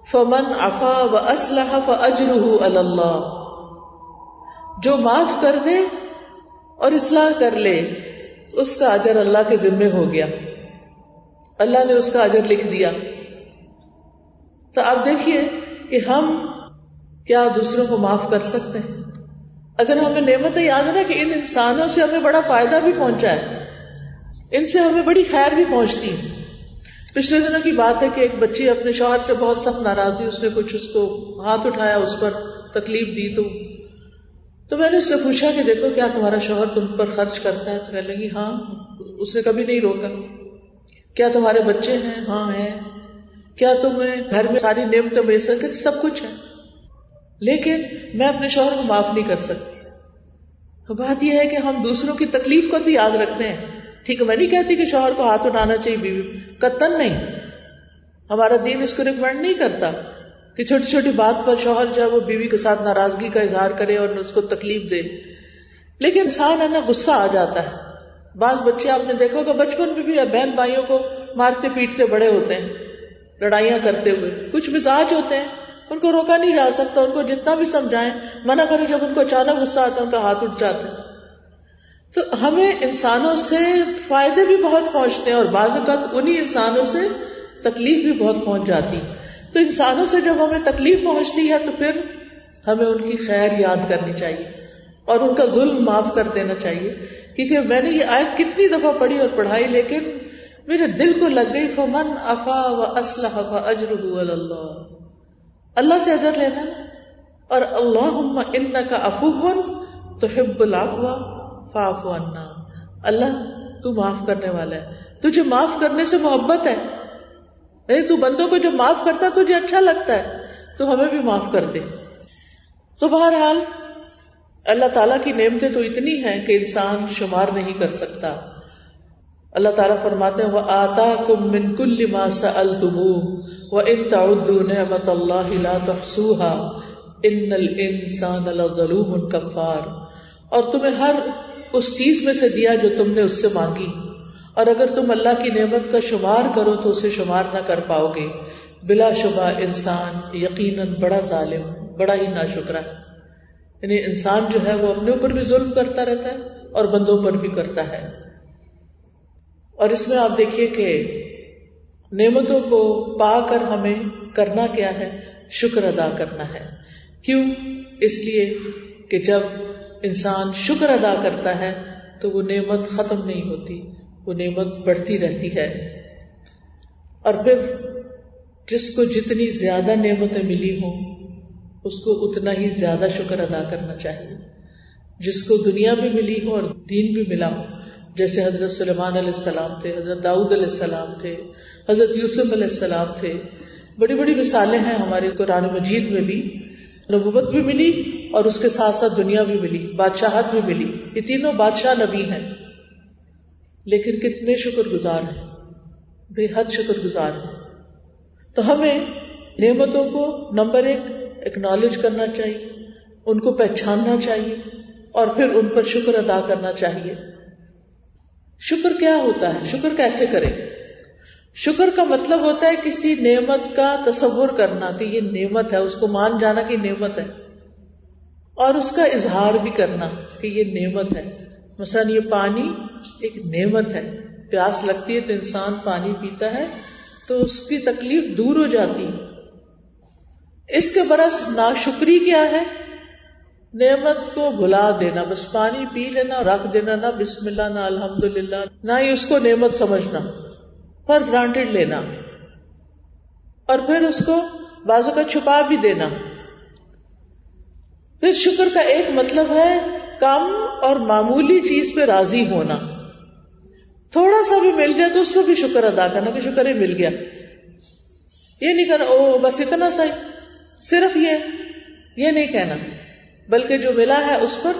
فمن عفا واصلح فاجرہ علی اللہ، جو معاف کر دے اور اصلاح کر لے اس کا اجر اللہ کے ذمے ہو گیا، اللہ نے اس کا اجر لکھ دیا. تو آپ دیکھیے کہ ہم کیا دوسروں کو معاف کر سکتے ہیں؟ اگر ہمیں نعمتیں یاد ہے نا کہ ان انسانوں سے ہمیں بڑا فائدہ بھی پہنچا ہے، ان سے ہمیں بڑی خیر بھی پہنچتی ہے. پچھلے دنوں کی بات ہے کہ ایک بچی اپنے شوہر سے بہت سخت ناراض ہوئی، اس نے کچھ اس کو ہاتھ اٹھایا، اس پر تکلیف دی. تو میں نے اس سے پوچھا کہ دیکھو کیا تمہارا شوہر تم پر خرچ کرتا ہے؟ تو کہنے لگی ہاں، اس نے کبھی نہیں روکا. کیا تمہارے بچے ہیں؟ ہاں ہیں. کیا تمہیں گھر میں ساری نعمتیں میسر کے؟ سب کچھ ہے، لیکن میں اپنے شوہر کو معاف نہیں کر سکتی. تو بات یہ ہے کہ ہم دوسروں کی تکلیف کو تو یاد رکھتے ہیں. ٹھیک ہے، میں نہیں کہتی کہ شوہر کو ہاتھ اٹھانا چاہیے بیوی، قطعاً نہیں. ہمارا دین اس کو ریکمینڈ نہیں کرتا کہ چھوٹی چھوٹی بات پر شوہر جو ہے وہ بیوی کے ساتھ ناراضگی کا اظہار کرے اور اس کو تکلیف دے. لیکن انسان ہے نا غصہ آ جاتا ہے. بعض بچے آپ نے دیکھا ہوگا بچپن میں بھی بہن بھائیوں کو مارتے پیٹتے بڑے ہوتے ہیں، لڑائیاں کرتے ہوئے. کچھ مزاج ہوتے ہیں ان کو روکا نہیں جا سکتا، ان کو جتنا بھی سمجھائیں منع کریں، جب ان کو اچانک غصہ آتا ہے ان کا ہاتھ اٹھ جاتا ہے. تو ہمیں انسانوں سے فائدے بھی بہت پہنچتے ہیں اور بعض اوقات انہی انسانوں سے تکلیف بھی بہت پہنچ جاتی. تو انسانوں سے جب ہمیں تکلیف پہنچتی ہے تو پھر ہمیں ان کی خیر یاد کرنی چاہیے اور ان کا ظلم معاف کر دینا چاہیے. کیونکہ میں نے یہ آیت کتنی دفعہ پڑھی اور پڑھائی لیکن میرے دل کو لگ گئی فمن عفا واصلح فاجرہ علی اللہ. اللہ سے اجر لینا اور اللہم انک عفو تحب العفو فاعف عنا. اللہ تو معاف کرنے والا ہے، تجھے معاف کرنے سے محبت ہے، نہیں تو بندوں کو جب معاف کرتا ہے تجھے اچھا لگتا ہے، تو ہمیں بھی معاف کر دے. تو بہرحال اللہ تعالیٰ کی نعمتیں تو اتنی ہیں کہ انسان شمار نہیں کر سکتا. اللہ تعالیٰ فرماتے ہیں وَآتَاكُم مِّن كُلِّ مَا سَأَلْتُمُوهُ وَإِن تَعُدُّوا نِعْمَةَ اللَّهِ لَا تُحْصُوهَا إِنَّ الْإِنسَانَ لَظَلُومٌ كَفَّارٌ. اور تمہیں ہر اس چیز میں سے دیا جو تم نے اس سے مانگی، اور اگر تم اللہ کی نعمت کا شمار کرو تو اسے شمار نہ کر پاؤ گے. بلا شبہ انسان یقیناً بڑا ظالم، بڑا ہی ناشکرا ہے. یعنی انسان جو ہے وہ اپنے اوپر بھی ظلم کرتا رہتا ہے اور بندوں پر بھی کرتا ہے. اور اس میں آپ دیکھیے کہ نعمتوں کو پا کر ہمیں کرنا کیا ہے؟ شکر ادا کرنا ہے. کیوں؟ اس لیے کہ جب انسان شکر ادا کرتا ہے تو وہ نعمت ختم نہیں ہوتی، وہ نعمت بڑھتی رہتی ہے. اور پھر جس کو جتنی زیادہ نعمتیں ملی ہوں اس کو اتنا ہی زیادہ شکر ادا کرنا چاہیے. جس کو دنیا بھی ملی ہو اور دین بھی ملا ہو، جیسے حضرت سلیمان علیہ السلام تھے، حضرت داؤد علیہ السلام تھے، حضرت یوسف علیہ السلام تھے. بڑی بڑی مثالیں ہیں ہمارے قرآن مجید میں بھی. نبوت بھی ملی اور اس کے ساتھ ساتھ دنیا بھی ملی، بادشاہت بھی ملی. یہ تینوں بادشاہ نبی ہیں، لیکن کتنے شکر گزار ہیں، بے حد شکر گزار ہیں. تو ہمیں نعمتوں کو نمبر 1 اکنالج کرنا چاہیے، ان کو پہچاننا چاہیے اور پھر ان پر شکر ادا کرنا چاہیے. شکر کیا ہوتا ہے؟ شکر کیسے کریں؟ شکر کا مطلب ہوتا ہے کسی نعمت کا تصور کرنا کہ یہ نعمت ہے، اس کو مان جانا کہ نعمت ہے، اور اس کا اظہار بھی کرنا کہ یہ نعمت ہے. مثلا یہ پانی ایک نعمت ہے، پیاس لگتی ہے تو انسان پانی پیتا ہے تو اس کی تکلیف دور ہو جاتی ہے. اس کے برعکس ناشکری کیا ہے؟ نعمت کو بھلا دینا، بس پانی پی لینا، رکھ دینا، نہ بسم اللہ نہ الحمدللہ، نہ ہی اس کو نعمت سمجھنا، فار گرانٹیڈ لینا، اور پھر اس کو بازو کا چھپا بھی دینا. پھر شکر کا ایک مطلب ہے کم اور معمولی چیز پہ راضی ہونا. تھوڑا سا بھی مل جائے تو اس پہ بھی شکر ادا کرنا کہ شکر ہی مل گیا. یہ نہیں کہنا او بس اتنا سا ہی، صرف یہ نہیں کہنا، بلکہ جو ملا ہے اس پر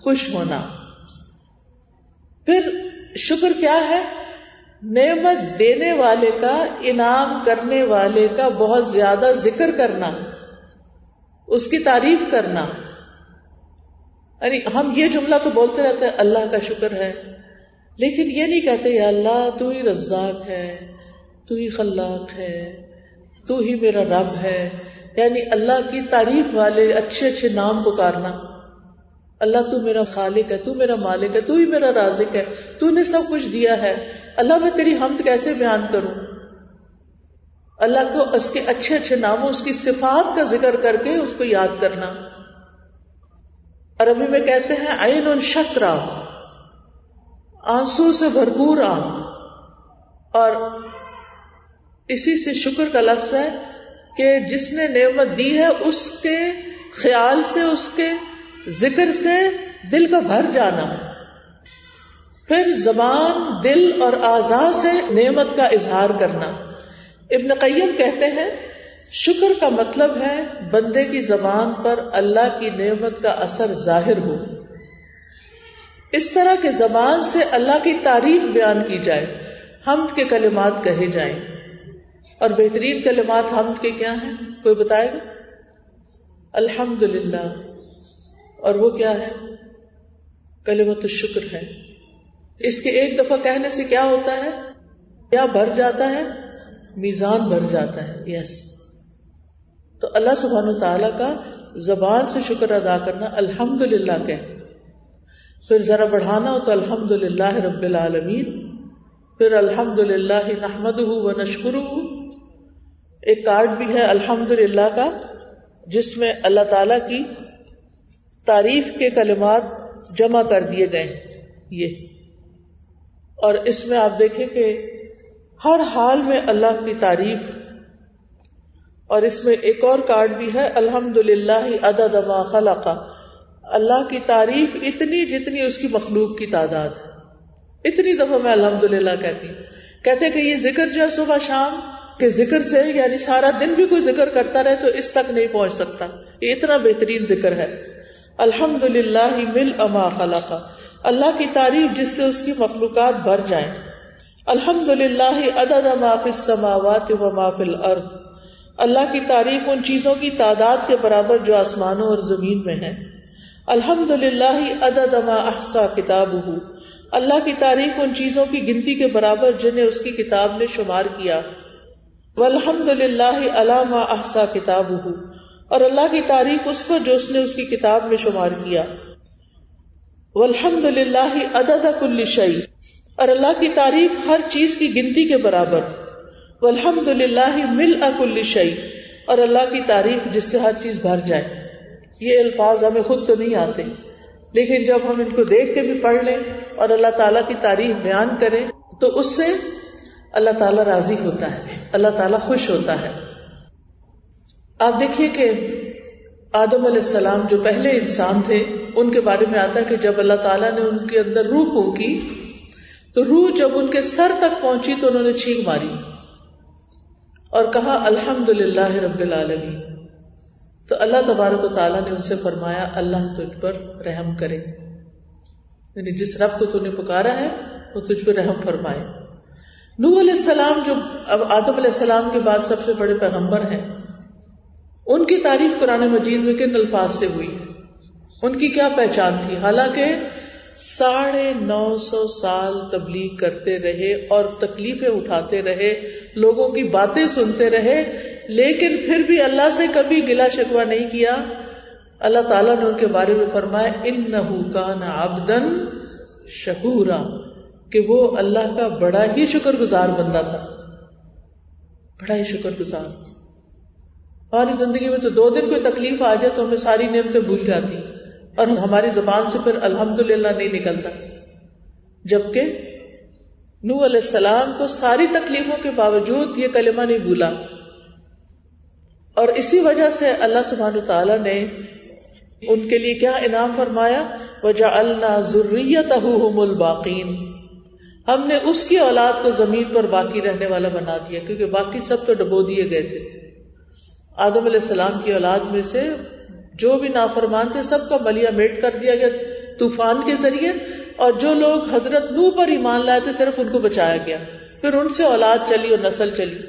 خوش ہونا. پھر شکر کیا ہے؟ نعمت دینے والے کا، انعام کرنے والے کا بہت زیادہ ذکر کرنا، اس کی تعریف کرنا. یعنی ہم یہ جملہ تو بولتے رہتے ہیں اللہ کا شکر ہے، لیکن یہ نہیں کہتے یا اللہ تو ہی رزاق ہے، تو ہی خلاق ہے، تو ہی میرا رب ہے. یعنی اللہ کی تعریف والے اچھے اچھے نام پکارنا. اللہ تو میرا خالق ہے، تو میرا مالک ہے، تو ہی میرا رازق ہے، تو نے سب کچھ دیا ہے. اللہ میں تیری حمد کیسے بیان کروں؟ اللہ کو اس کے اچھے اچھے ناموں، اس کی صفات کا ذکر کر کے اس کو یاد کرنا. عربی میں کہتے ہیں عین شکرا، آنسو سے بھرپور آنکھ. اور اسی سے شکر کا لفظ ہے کہ جس نے نعمت دی ہے اس کے خیال سے، اس کے ذکر سے دل کا بھر جانا. پھر زبان، دل اور اعضاء سے نعمت کا اظہار کرنا. ابن قیم کہتے ہیں شکر کا مطلب ہے بندے کی زبان پر اللہ کی نعمت کا اثر ظاہر ہو، اس طرح کہ زبان سے اللہ کی تعریف بیان کی جائے، حمد کے کلمات کہے جائیں. اور بہترین کلمات حمد کے کیا ہیں؟ کوئی بتائے گا؟ الحمدللہ. اور وہ کیا ہے؟ کلمۃ الشکر ہے. اس کے ایک دفعہ کہنے سے کیا ہوتا ہے؟ کیا بھر جاتا ہے؟ میزان بھر جاتا ہے. یس. تو اللہ سبحانہ وتعالیٰ کا زبان سے شکر ادا کرنا الحمدللہ کہیں. پھر ذرا بڑھانا ہو تو الحمدللہ رب العالمین. پھر الحمدللہ نحمدہ ونشکرہ. ایک کارڈ بھی ہے الحمدللہ کا جس میں اللہ تعالیٰ کی تعریف کے کلمات جمع کر دیے گئے. یہ اور اس میں آپ دیکھیں کہ ہر حال میں اللہ کی تعریف. اور اس میں ایک اور کارڈ بھی ہے الحمدللہ عدد ما خلق. اللہ کی تعریف اتنی جتنی اس کی مخلوق کی تعداد ہے. اتنی دفعہ میں الحمدللہ کہتی ہوں. کہتے کہ یہ ذکر جو ہے صبح شام کے ذکر سے، یعنی سارا دن بھی کوئی ذکر کرتا رہے تو اس تک نہیں پہنچ سکتا. یہ اتنا بہترین ذکر ہے. الحمدللہ ملء ما خلق. اللہ کی تعریف جس سے اس کی مخلوقات بھر جائیں. الحمدللہ عدد ما فی السماوات و ما فی الارض. اللہ کی تعریف ان چیزوں کی تعداد کے برابر جو آسمانوں اور زمین میں ہیں. الحمدللہ عدد ما احصا کتابہ. اللہ کی تعریف ان چیزوں کی گنتی کے برابر جنہیں اس کی کتاب نے شمار کیا. والحمدللہ علی ما احصا کتابہ. اور اللہ کی تعریف اس پر جو اس نے اس کی کتاب میں شمار کیا. والحمدللہ عدد کل شیء. اور اللہ کی تعریف ہر چیز کی گنتی کے برابر. والحمدللہ ملء کل شیء. اور اللہ کی تعریف جس سے ہر چیز بھر جائے. یہ الفاظ ہمیں خود تو نہیں آتے، لیکن جب ہم ان کو دیکھ کے بھی پڑھ لیں اور اللہ تعالیٰ کی تعریف بیان کریں تو اس سے اللہ تعالیٰ راضی ہوتا ہے، اللہ تعالیٰ خوش ہوتا ہے. آپ دیکھیے کہ آدم علیہ السلام جو پہلے انسان تھے ان کے بارے میں آتا ہے کہ جب اللہ تعالیٰ نے ان کے اندر روح پھونکی تو روح جب ان کے سر تک پہنچی تو انہوں نے چھینک ماری اور کہا الحمدللہ رب العالمین. تو اللہ تبارک و تعالیٰ نے ان سے فرمایا اللہ تجھ پر رحم کرے، یعنی جس رب کو تو نے پکارا ہے وہ تجھ پر رحم فرمائے. نوح علیہ السلام جو اب آدم علیہ السلام کے بعد سب سے بڑے پیغمبر ہیں، ان کی تعریف قرآن مجید میں کن الفاظ سے ہوئی؟ ان کی کیا پہچان تھی؟ حالانکہ 950 سال تبلیغ کرتے رہے اور تکلیفیں اٹھاتے رہے، لوگوں کی باتیں سنتے رہے، لیکن پھر بھی اللہ سے کبھی گلا شکوہ نہیں کیا. اللہ تعالیٰ نے ان کے بارے میں فرمایا انہ کان عبدا شکورا، کہ وہ اللہ کا بڑا ہی شکر گزار بندہ تھا، بڑا ہی شکر گزار. ہماری زندگی میں تو 2 دن کوئی تکلیف آ جائے تو ہمیں ساری نعمتیں بھول جاتی اور ہماری زبان سے پھر الحمدللہ نہیں نکلتا، جبکہ نوح علیہ السلام کو ساری تکلیفوں کے باوجود یہ کلمہ نہیں بھولا. اور اسی وجہ سے اللہ سبحانہ وتعالی نے ان کے لیے کیا انعام فرمایا، وَجَعَلْنَا ذُرِّيَّتَهُ هُمُ الْبَاقِينَ، ہم نے اس کی اولاد کو زمین پر باقی رہنے والا بنا دیا، کیونکہ باقی سب تو ڈبو دیے گئے تھے. آدم علیہ السلام کی اولاد میں سے جو بھی نافرمان تھے سب کا ملیہ میٹ کر دیا گیا طوفان کے ذریعے، اور جو لوگ حضرت نوح پر ایمان لائے تھے صرف ان کو بچایا گیا، پھر ان سے اولاد چلی اور نسل چلی.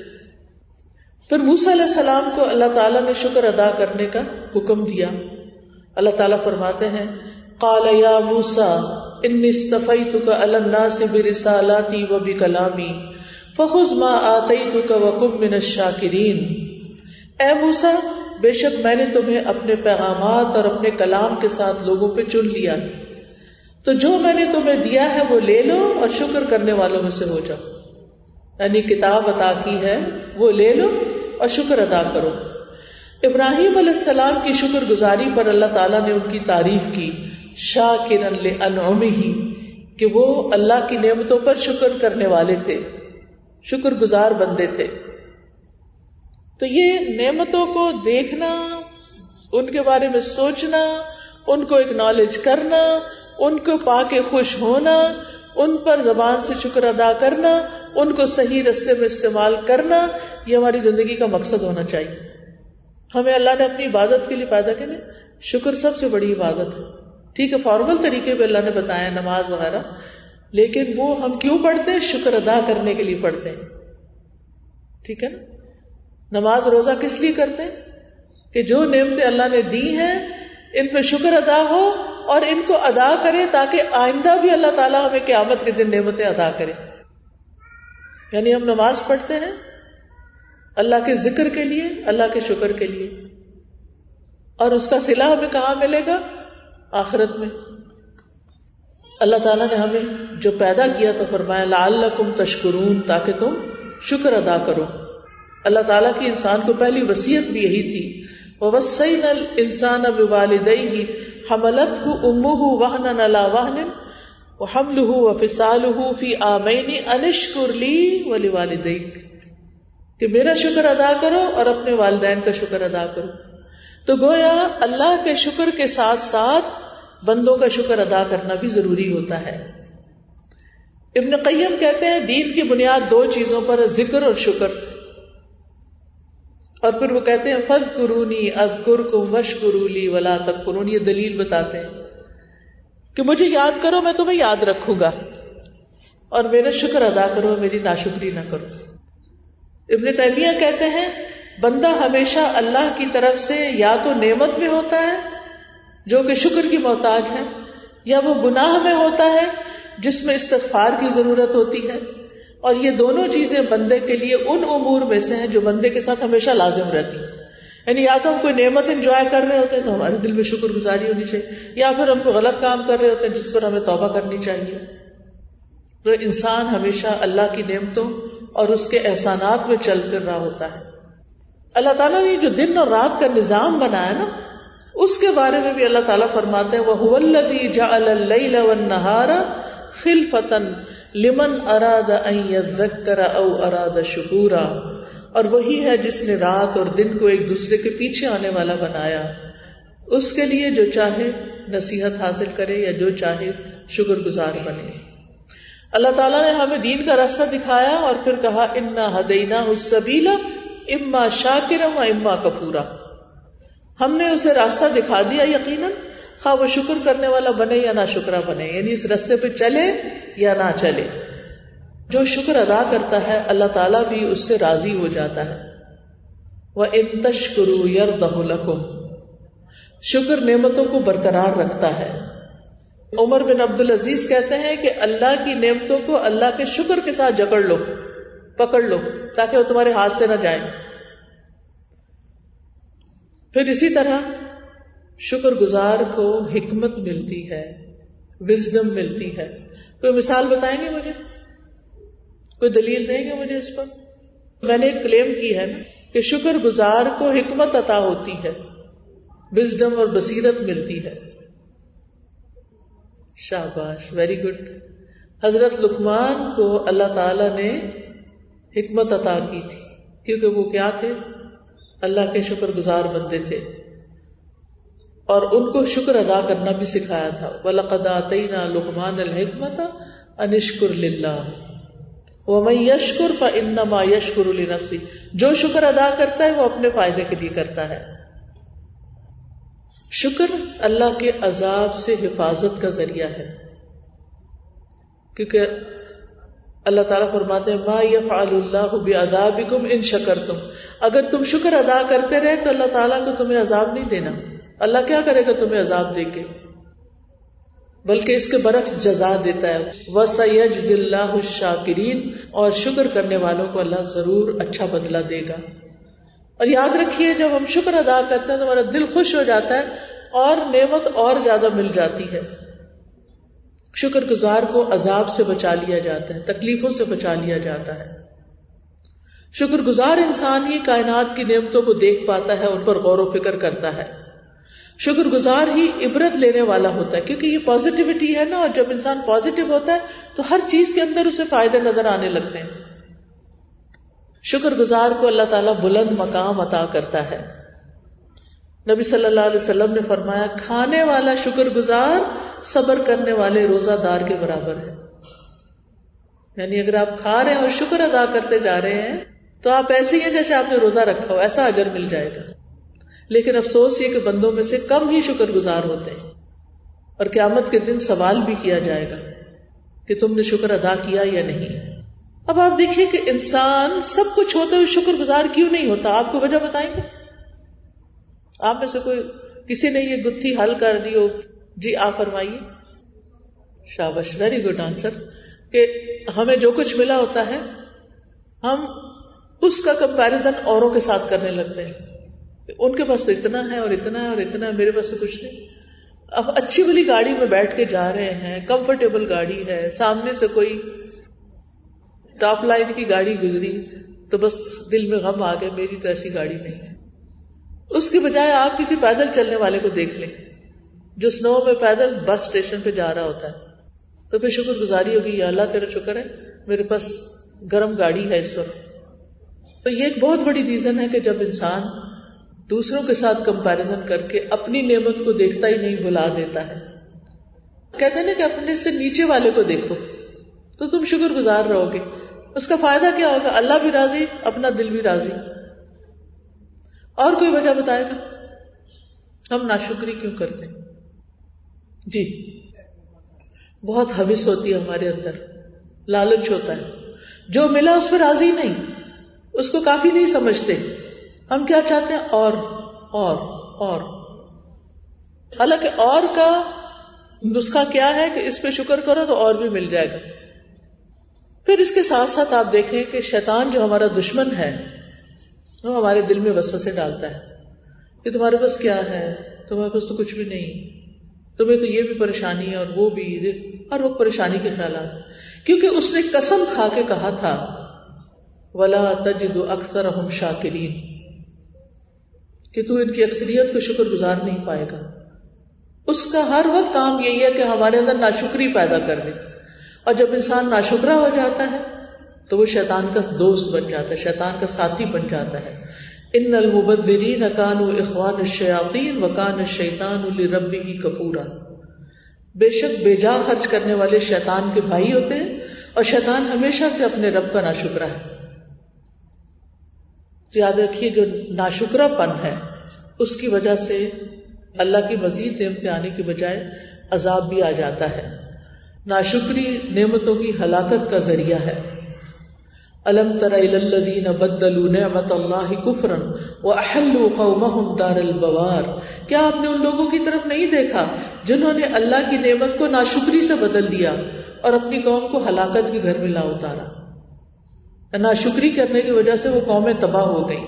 پھر موسیٰ علیہ السلام کو اللہ تعالیٰ نے شکر ادا کرنے کا حکم دیا. اللہ تعالیٰ فرماتے ہیں قال یا موسیٰ انی اصطفیتک علی الناس برسالاتی وبکلامی فخذ ما آتیتک وکن من الشاکرین. اے موسیٰ، بے شک میں نے تمہیں اپنے پیغامات اور اپنے کلام کے ساتھ لوگوں پہ چن لیا، تو جو میں نے تمہیں دیا ہے وہ لے لو اور شکر کرنے والوں میں سے ہو جاؤ. یعنی کتاب عطا کی ہے وہ لے لو اور شکر ادا کرو. ابراہیم علیہ السلام کی شکر گزاری پر اللہ تعالیٰ نے ان کی تعریف کی شاکرا لانعمہ، کہ وہ اللہ کی نعمتوں پر شکر کرنے والے تھے، شکر گزار بندے تھے. تو یہ نعمتوں کو دیکھنا، ان کے بارے میں سوچنا، ان کو اکنالج کرنا، ان کو پا کے خوش ہونا، ان پر زبان سے شکر ادا کرنا، ان کو صحیح رستے میں استعمال کرنا، یہ ہماری زندگی کا مقصد ہونا چاہیے. ہمیں اللہ نے اپنی عبادت کے لیے پیدا کیا، شکر سب سے بڑی عبادت ہے. ٹھیک ہے، فارمل طریقے پہ اللہ نے بتایا نماز وغیرہ، لیکن وہ ہم کیوں پڑھتے ہیں؟ شکر ادا کرنے کے لیے پڑھتے ہیں. ٹھیک ہے نا. نماز روزہ کس لیے کرتے ہیں؟ کہ جو نعمتیں اللہ نے دی ہیں ان پہ شکر ادا ہو اور ان کو ادا کریں تاکہ آئندہ بھی اللہ تعالیٰ ہمیں قیامت کے دن نعمتیں ادا کرے. یعنی ہم نماز پڑھتے ہیں اللہ کے ذکر کے لیے، اللہ کے شکر کے لیے، اور اس کا صلہ ہمیں کہاں ملے گا؟ آخرت میں. اللہ تعالیٰ نے ہمیں جو پیدا کیا تو فرمایا لعلکم تشکرون، تاکہ تم شکر ادا کرو. اللہ تعالیٰ کی انسان کو پہلی وصیت بھی یہی تھی وَوَصَّيْنَا الْإِنسَانَ بِوَالِدَيْهِ حَمَلَتْهُ أُمُّهُ وَهْنًا عَلَى وَهْنٍ وَحَمْلُهُ وَفِصَالُهُ فِي عَامَيْنِ أَنِ اشْكُرْ لِي وَلِوَالِدَيْكَ، کہ میرا شکر ادا کرو اور اپنے والدین کا شکر ادا کرو. تو گویا اللہ کے شکر کے ساتھ ساتھ بندوں کا شکر ادا کرنا بھی ضروری ہوتا ہے. ابن قیم کہتے ہیں دین کی بنیاد 2 چیزوں پر ہے، ذکر اور شکر. اور پھر وہ کہتے ہیں فاذکرونی اذکرکم واشکروا لی ولا تکفرون. یہ دلیل بتاتے ہیں کہ مجھے یاد کرو میں تمہیں یاد رکھوں گا، اور میرا شکر ادا کرو، میری ناشکری نہ کرو. ابن تیمیہ کہتے ہیں بندہ ہمیشہ اللہ کی طرف سے یا تو نعمت میں ہوتا ہے جو کہ شکر کی محتاج ہے، یا وہ گناہ میں ہوتا ہے جس میں استغفار کی ضرورت ہوتی ہے. اور یہ دونوں چیزیں بندے کے لیے ان امور میں سے ہیں جو بندے کے ساتھ ہمیشہ لازم رہتی ہیں. یعنی یا تو ہم کوئی نعمت انجوائے کر رہے ہوتے ہیں تو ہمارے دل میں شکر گزاری ہونی چاہیے، یا پھر ہم کوئی غلط کام کر رہے ہوتے ہیں جس پر ہمیں توبہ کرنی چاہیے. تو انسان ہمیشہ اللہ کی نعمتوں اور اس کے احسانات میں چل پھر رہا ہوتا ہے. اللہ تعالیٰ نے جو دن اور رات کا نظام بنایا نا، اس کے بارے میں بھی اللہ تعالیٰ فرماتے ہیں وَهُوَ الَّذِي جَعَلَ اللَّيْلَ وَالنَّهَارَ خِلْفَةً لِمَنْ أَرَادَ أَنْ يَذَّكَّرَ أَوْ أَرَادَ شُكُورًا، اور وہی ہے جس نے رات اور دن کو ایک دوسرے کے پیچھے آنے والا بنایا، اس کے لیے جو چاہے نصیحت حاصل کرے یا جو چاہے شکر گزار بنے. اللہ تعالیٰ نے ہمیں دین کا راستہ دکھایا اور پھر کہا اِنَّا هَدَيْنَاهُ السَّبِيلَ اِمَّا شَاكِرًا وَإِمَّا كَفُورًا. ہم نے اسے راستہ دکھا دیا یقیناً، خواہ وہ شکر کرنے والا بنے یا نہ شکرا بنے، یعنی اس راستے پہ چلے یا نہ چلے. جو شکر ادا کرتا ہے اللہ تعالیٰ بھی اس سے راضی ہو جاتا ہے. وَإِن تَشْكُرُوا يَرْضَهُ لَكُمْ، شکر نعمتوں کو برقرار رکھتا ہے. عمر بن عبد العزیز کہتے ہیں کہ اللہ کی نعمتوں کو اللہ کے شکر کے ساتھ جکڑ لو، پکڑ لو، تاکہ وہ تمہارے ہاتھ سے نہ جائیں۔ پھر اسی طرح شکر گزار کو حکمت ملتی ہے، وزڈم ملتی ہے۔ کوئی مثال بتائیں گے مجھے؟ کوئی دلیل دیں گے مجھے اس پر؟ میں نے ایک کلیم کی ہے نا کہ شکر گزار کو حکمت عطا ہوتی ہے، وزڈم اور بصیرت ملتی ہے۔ شاباش، ویری گڈ۔ حضرت لقمان کو اللہ تعالی نے حکمت عطا کی تھی، کیونکہ وہ کیا تھے؟ اللہ کے شکر گزار بندے تھے، اور ان کو شکر ادا کرنا بھی سکھایا تھا۔ وَلَقَدْ آتَيْنَا لُقْمَانَ الْحِكْمَةَ أَنِ اشْكُرْ لِلَّهِ وَمَن يَشْكُرْ فَإِنَّمَا يَشْكُرُ لِنَفْسِهِ، جو شکر ادا کرتا ہے وہ اپنے فائدے کے لیے کرتا ہے۔ شکر اللہ کے عذاب سے حفاظت کا ذریعہ ہے، کیونکہ اللہ تعالیٰ فرماتے ہیں ما یفعل اللہ بعذابکم ان شکرتم، اگر تم شکر ادا کرتے رہے تو اللہ تعالیٰ کو تمہیں عذاب نہیں دینا۔ اللہ کیا کرے گا تمہیں عذاب دے کے؟ بلکہ اس کے برعکس جزا دیتا ہے۔ وَسَيَجْزِي اللَّهُ الشَّاكِرِينَ، اور شکر کرنے والوں کو اللہ ضرور اچھا بدلہ دے گا۔ اور یاد رکھیے جب ہم شکر ادا کرتے ہیں تو ہمارا دل خوش ہو جاتا ہے اور نعمت اور زیادہ مل جاتی ہے۔ شکر گزار کو عذاب سے بچا لیا جاتا ہے، تکلیفوں سے بچا لیا جاتا ہے۔ شکر گزار انسان ہی کائنات کی نعمتوں کو دیکھ پاتا ہے، ان پر غور و فکر کرتا ہے۔ شکر گزار ہی عبرت لینے والا ہوتا ہے، کیونکہ یہ پازیٹیوٹی ہے نا، اور جب انسان پازیٹیو ہوتا ہے تو ہر چیز کے اندر اسے فائدے نظر آنے لگتے ہیں۔ شکر گزار کو اللہ تعالیٰ بلند مقام عطا کرتا ہے۔ نبی صلی اللہ علیہ وسلم نے فرمایا کھانے والا شکر گزار صبر کرنے والے روزہ دار کے برابر ہے۔ یعنی اگر آپ کھا رہے ہیں اور شکر ادا کرتے جا رہے ہیں تو آپ ایسے ہی ہیں جیسے آپ نے روزہ رکھا ہو، ایسا اجر مل جائے گا۔ لیکن افسوس یہ کہ بندوں میں سے کم ہی شکر گزار ہوتے ہیں، اور قیامت کے دن سوال بھی کیا جائے گا کہ تم نے شکر ادا کیا یا نہیں۔ اب آپ دیکھیے کہ انسان سب کچھ ہوتے ہوئے شکر گزار کیوں نہیں ہوتا؟ آپ کو وجہ بتائیں گے؟ آپ میں سے کوئی کسی نے یہ گتھی حل کر دی ہو؟ جی آپ فرمائیے۔ شاباش، ویری گڈ آنسر۔ کہ ہمیں جو کچھ ملا ہوتا ہے ہم اس کا کمپیریزن اوروں کے ساتھ کرنے لگتے ہیں، ان کے پاس تو اتنا ہے اور اتنا ہے اور اتنا ہے، میرے پاس تو کچھ نہیں۔ اب اچھی والی گاڑی میں بیٹھ کے جا رہے ہیں، کمفرٹیبل گاڑی ہے، سامنے سے کوئی ٹاپ لائن کی گاڑی گزری تو بس دل میں غم آ گیا میری تو ایسی گاڑی نہیں ہے۔ اس کی بجائے آپ کسی پیدل چلنے والے کو دیکھ لیں جو سنو میں پیدل بس اسٹیشن پہ جا رہا ہوتا ہے، تو پھر شکر گزاری ہوگی، یا اللہ تیرا شکر ہے میرے پاس گرم گاڑی ہے اس وقت۔ تو یہ ایک بہت بڑی ریزن ہے کہ جب انسان دوسروں کے ساتھ کمپیریزن کر کے اپنی نعمت کو دیکھتا ہی نہیں، بھلا دیتا ہے۔ کہتے ہیں نا کہ اپنے سے نیچے والے کو دیکھو تو تم شکر گزار رہو گے، اس کا فائدہ کیا ہوگا؟ اللہ بھی راضی، اپنا دل بھی راضی۔ اور کوئی وجہ بتائے گا ہم ناشکری کیوں کرتے ہیں؟ جی بہت حوث ہوتی ہے ہمارے اندر، لالچ ہوتا ہے، جو ملا اس پہ راضی نہیں، اس کو کافی نہیں سمجھتے، ہم کیا چاہتے ہیں؟ اور حالانکہ اور کا نسخہ کیا ہے کہ اس پہ شکر کرو تو اور بھی مل جائے گا۔ پھر اس کے ساتھ ساتھ آپ دیکھیں کہ شیطان جو ہمارا دشمن ہے وہ ہمارے دل میں وسوسے ڈالتا ہے کہ تمہارے پاس کیا ہے، تمہارے پاس تو کچھ بھی نہیں، تمہیں تو یہ بھی پریشانی ہے اور وہ بھی، ہر وقت پریشانی کے خیالات، کیونکہ اس نے قسم کھا کے کہا تھا وَلَا تَجِدُ أَكْثَرَهُمْ شَاكِرِينَ، کہ تو ان کی اکثریت کو شکر گزار نہیں پائے گا۔ اس کا ہر وقت کام یہی ہے کہ ہمارے اندر ناشکری پیدا کر دے، اور جب انسان ناشکرا ہو جاتا ہے تو وہ شیطان کا دوست بن جاتا ہے، شیطان کا ساتھی بن جاتا ہے۔ ان المبذرین کانوا اخوان الشیاطین وکان الشیطان لربہ کفورا، بے شک بے جا خرچ کرنے والے شیطان کے بھائی ہوتے ہیں اور شیطان ہمیشہ سے اپنے رب کا ناشکرا ہے۔ یاد رکھیے جو ناشکرا پن ہے اس کی وجہ سے اللہ کی مزید نعمتیں آنے کی بجائے عذاب بھی آ جاتا ہے۔ ناشکری نعمتوں کی ہلاکت کا ذریعہ ہے۔ الم تر الی الذین بدلوا نعمت اللہ کفرا واحلوا قومهم دار البوار، کیا آپ نے ان لوگوں کی طرف نہیں دیکھا جنہوں نے اللہ کی نعمت کو ناشکری سے بدل دیا اور اپنی قوم کو ہلاکت کے گھر میں لا اتارا. ناشکری کرنے کی وجہ سے وہ قومیں تباہ ہو گئیں.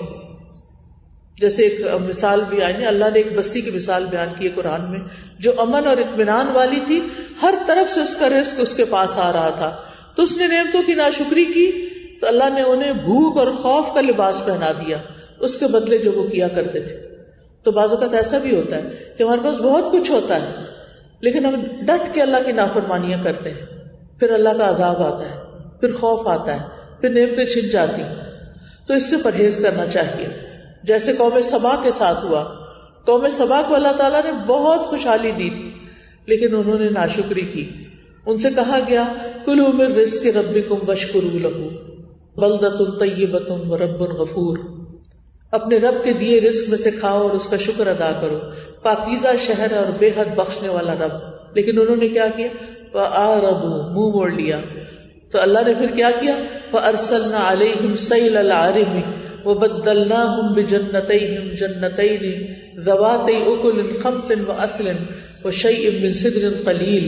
جیسے ایک مثال بھی آئی ہے، اللہ نے ایک بستی کی مثال بیان کی ہے قرآن میں، جو امن اور اطمینان والی تھی، ہر طرف سے اس کا رزق اس کے پاس آ رہا تھا، تو اس نے نعمتوں کی ناشکری کی تو اللہ نے انہیں بھوک اور خوف کا لباس پہنا دیا اس کے بدلے جو وہ کیا کرتے تھے. تو بعض اوقات ایسا بھی ہوتا ہے کہ ہمارے پاس بہت کچھ ہوتا ہے لیکن ہم ڈٹ کے اللہ کی نافرمانیاں کرتے ہیں، پھر اللہ کا عذاب آتا ہے، پھر خوف آتا ہے، پھر نعمتیں چھن جاتی ہیں. تو اس سے پرہیز کرنا چاہیے، جیسے قوم سبا کے ساتھ ہوا. قوم سبا کو اللہ تعالیٰ نے بہت خوشحالی دی تھی لیکن انہوں نے ناشکری کی. ان سے کہا گیا کلوا من رزق ربکم واشکروا لہ بلدۃ طیبۃ ورب غفور، اپنے رب کے دیے رزق میں سے کھاؤ اور اس کا شکر ادا کرو، پاکیزہ شہر ہے اور بے حد بخشنے والا رب. لیکن انہوں نے کیا کیا؟ فَأَعْرَضُوا، منہ موڑ لیا. تو اللہ نے پھر کیا کیا؟ فَأَرْسَلْنَا عَلَيْهِمْ سَيْلَ الْعَارِمِ وَبَدَّلْنَاهُمْ بِجَنَّتَيْهِمْ جَنَّتَيْنِ ذَوَاتَيْ أُكُلٍ خَمْطٍ وَأَثْلٍ وَشَيْءٍ مِّن سِدْرٍ قَلِيلٍ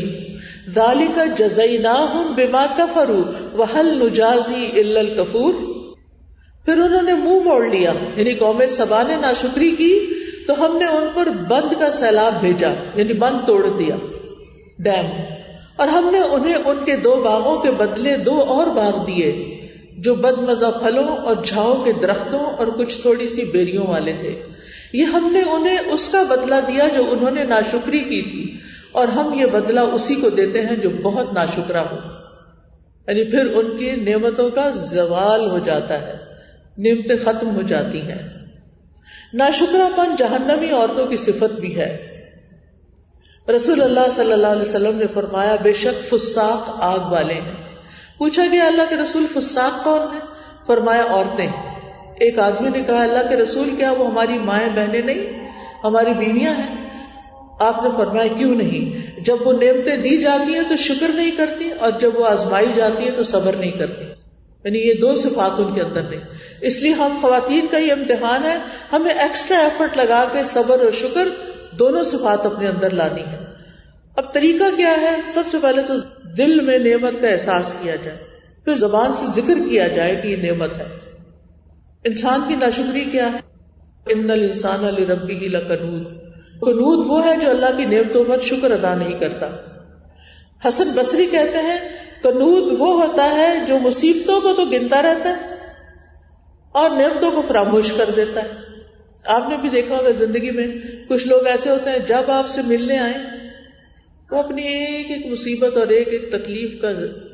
ذَلِكَ جَزَيْنَاهُمْ بِمَا كَفَرُوا وَهَلْ نُجَازِي إِلَّا الْكَفُورَ. پھر انہوں نے منہ موڑ لیا، یعنی قوم سبا نے ناشکری کی تو ہم نے ان پر بند کا سیلاب بھیجا، یعنی بند توڑ دیا، ڈیم. اور ہم نے انہیں ان کے 2 باغوں کے بدلے 2 اور باغ دیے جو بد مزہ پھلوں اور جھاؤ کے درختوں اور کچھ تھوڑی سی بیریوں والے تھے. یہ ہم نے انہیں اس کا بدلہ دیا جو انہوں نے ناشکری کی تھی، اور ہم یہ بدلہ اسی کو دیتے ہیں جو بہت ناشکرا ہو. یعنی پھر ان کی نعمتوں کا زوال ہو جاتا ہے، نعمتیں ختم ہو جاتی ہیں. ناشکرا پن جہنمی عورتوں کی صفت بھی ہے. رسول اللہ صلی اللہ علیہ وسلم نے فرمایا بے شک فساق آگ والے ہیں. پوچھا گیا اللہ کے رسول فساق کون ہے؟ فرمایا عورتیں. ایک آدمی نے کہا اللہ کے رسول کیا وہ ہماری مائیں بہنیں نہیں، ہماری بیویاں ہیں؟ آپ نے فرمایا کیوں نہیں، جب وہ نعمتیں دی جاتی ہیں تو شکر نہیں کرتی اور جب وہ آزمائی جاتی ہیں تو صبر نہیں کرتی. یعنی یہ 2 صفات ان کے اندر نہیں. اس لیے ہم خواتین کا یہ امتحان ہے، ہمیں ایکسٹرا ایفرٹ لگا کے صبر اور شکر دونوں صفات اپنے اندر لانی ہے. اب طریقہ کیا ہے؟ سب سے پہلے تو دل میں نعمت کا احساس کیا جائے، پھر زبان سے ذکر کیا جائے کہ یہ نعمت ہے. انسان کی ناشکری کیا ہے؟ ان الانسان لربہ لکنود. کنود وہ ہے جو اللہ کی نعمتوں پر شکر ادا نہیں کرتا. حسن بصری کہتے ہیں کنود وہ ہوتا ہے جو مصیبتوں کو تو گنتا رہتا ہے اور نعمتوں کو فراموش کر دیتا ہے. آپ نے بھی دیکھا ہوگا زندگی میں کچھ لوگ ایسے ہوتے ہیں جب آپ سے ملنے آئیں وہ اپنی ایک ایک مصیبت اور ایک ایک تکلیف کا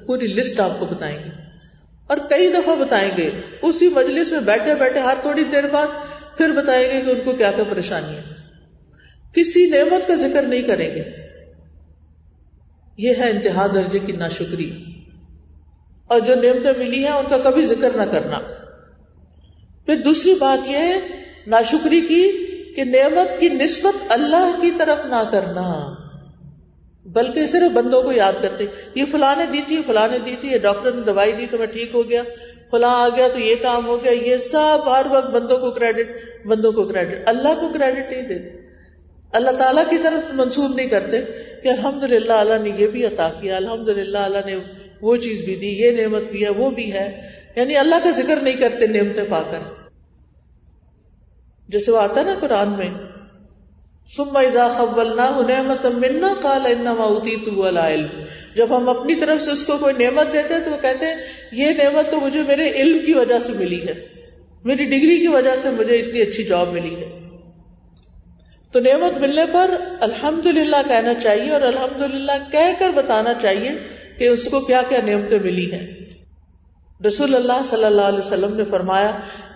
پوری لسٹ آپ کو بتائیں گے، اور کئی دفعہ بتائیں گے. اسی مجلس میں بیٹھے بیٹھے ہر تھوڑی دیر بعد پھر بتائیں گے کہ ان کو کیا کیا پریشانی ہے. کسی نعمت کا ذکر نہیں کریں گے. یہ ہے انتہا درجے کی ناشکری. اور جو نعمتیں ملی ہیں ان کا کبھی ذکر نہ کرنا. پھر دوسری بات یہ ہے ناشکری کی کہ نعمت کی نسبت اللہ کی طرف نہ کرنا، بلکہ صرف بندوں کو یاد کرتے، یہ فلاں نے دی تھی، فلاں نے دی تھی، یہ ڈاکٹر نے دوائی دی تو میں ٹھیک ہو گیا، فلاں آ گیا تو یہ کام ہو گیا. یہ سب ہر وقت بندوں کو کریڈٹ، اللہ کو کریڈٹ نہیں دیتے، اللہ تعالیٰ کی طرف منسوب نہیں کرتے کہ الحمدللہ اللہ نے یہ بھی عطا کیا، الحمدللہ اللہ نے وہ چیز بھی دی، یہ نعمت بھی ہے، وہ بھی ہے. یعنی اللہ کا ذکر نہیں کرتے نعمتیں پا کر. جیسے وہ آتا ہے نا قرآن میں ثم اذا خولناه نعمة منا قال انما اوتیته على علم. جب ہم اپنی طرف سے اس کو کوئی نعمت دیتے ہیں تو وہ کہتے ہیں یہ نعمت تو مجھے میرے علم کی وجہ سے ملی ہے، میری ڈگری کی وجہ سے مجھے اتنی اچھی جاب ملی ہے. تو نعمت ملنے پر الحمدللہ کہنا چاہیے اور الحمدللہ کہہ کر بتانا چاہیے کہ اس کو کیا کیا نعمتیں ملی ہیں. رسول اللہ صلی اللہ علیہ وسلم نے فرمایا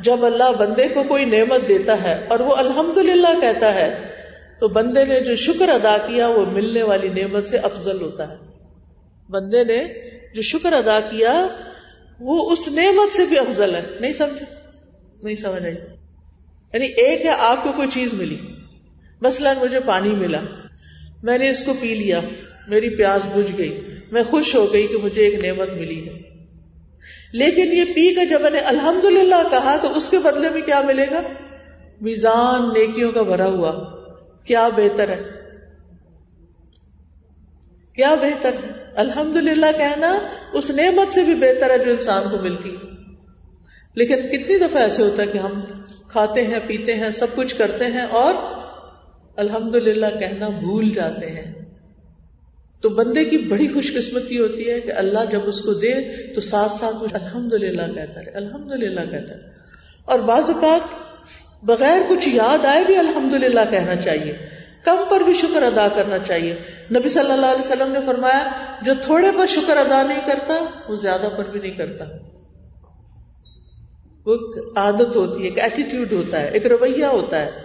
جب اللہ بندے کو کوئی نعمت دیتا ہے اور وہ الحمدللہ کہتا ہے تو بندے نے جو شکر ادا کیا وہ ملنے والی نعمت سے افضل ہوتا ہے. بندے نے جو شکر ادا کیا وہ اس نعمت سے بھی افضل ہے. نہیں سمجھ آئی؟ یعنی ایک ہے آپ کو کوئی چیز ملی، مثلا مجھے پانی ملا، میں نے اس کو پی لیا، میری پیاس بجھ گئی، میں خوش ہو گئی کہ مجھے ایک نعمت ملی ہے. لیکن یہ پی کر جب میں نے الحمدللہ کہا تو اس کے بدلے میں کیا ملے گا؟ میزان نیکیوں کا بھرا ہوا. کیا بہتر ہے؟ کیا بہتر ہے؟ الحمدللہ کہنا اس نعمت سے بھی بہتر ہے جو انسان کو ملتی ہے. لیکن کتنی دفعہ ایسے ہوتا ہے کہ ہم کھاتے ہیں، پیتے ہیں، سب کچھ کرتے ہیں اور الحمدللہ کہنا بھول جاتے ہیں. تو بندے کی بڑی خوش قسمتی ہوتی ہے کہ اللہ جب اس کو دے تو ساتھ ساتھ وہ الحمدللہ کہتا ہے، الحمدللہ کہتا ہے. اور بعض اوقات بغیر کچھ یاد آئے بھی الحمدللہ کہنا چاہیے، کم پر بھی شکر ادا کرنا چاہیے. نبی صلی اللہ علیہ وسلم نے فرمایا جو تھوڑے پر شکر ادا نہیں کرتا وہ زیادہ پر بھی نہیں کرتا. وہ عادت ہوتی ہے، ایک ایٹیٹیوڈ ہوتا ہے، ایک رویہ ہوتا ہے.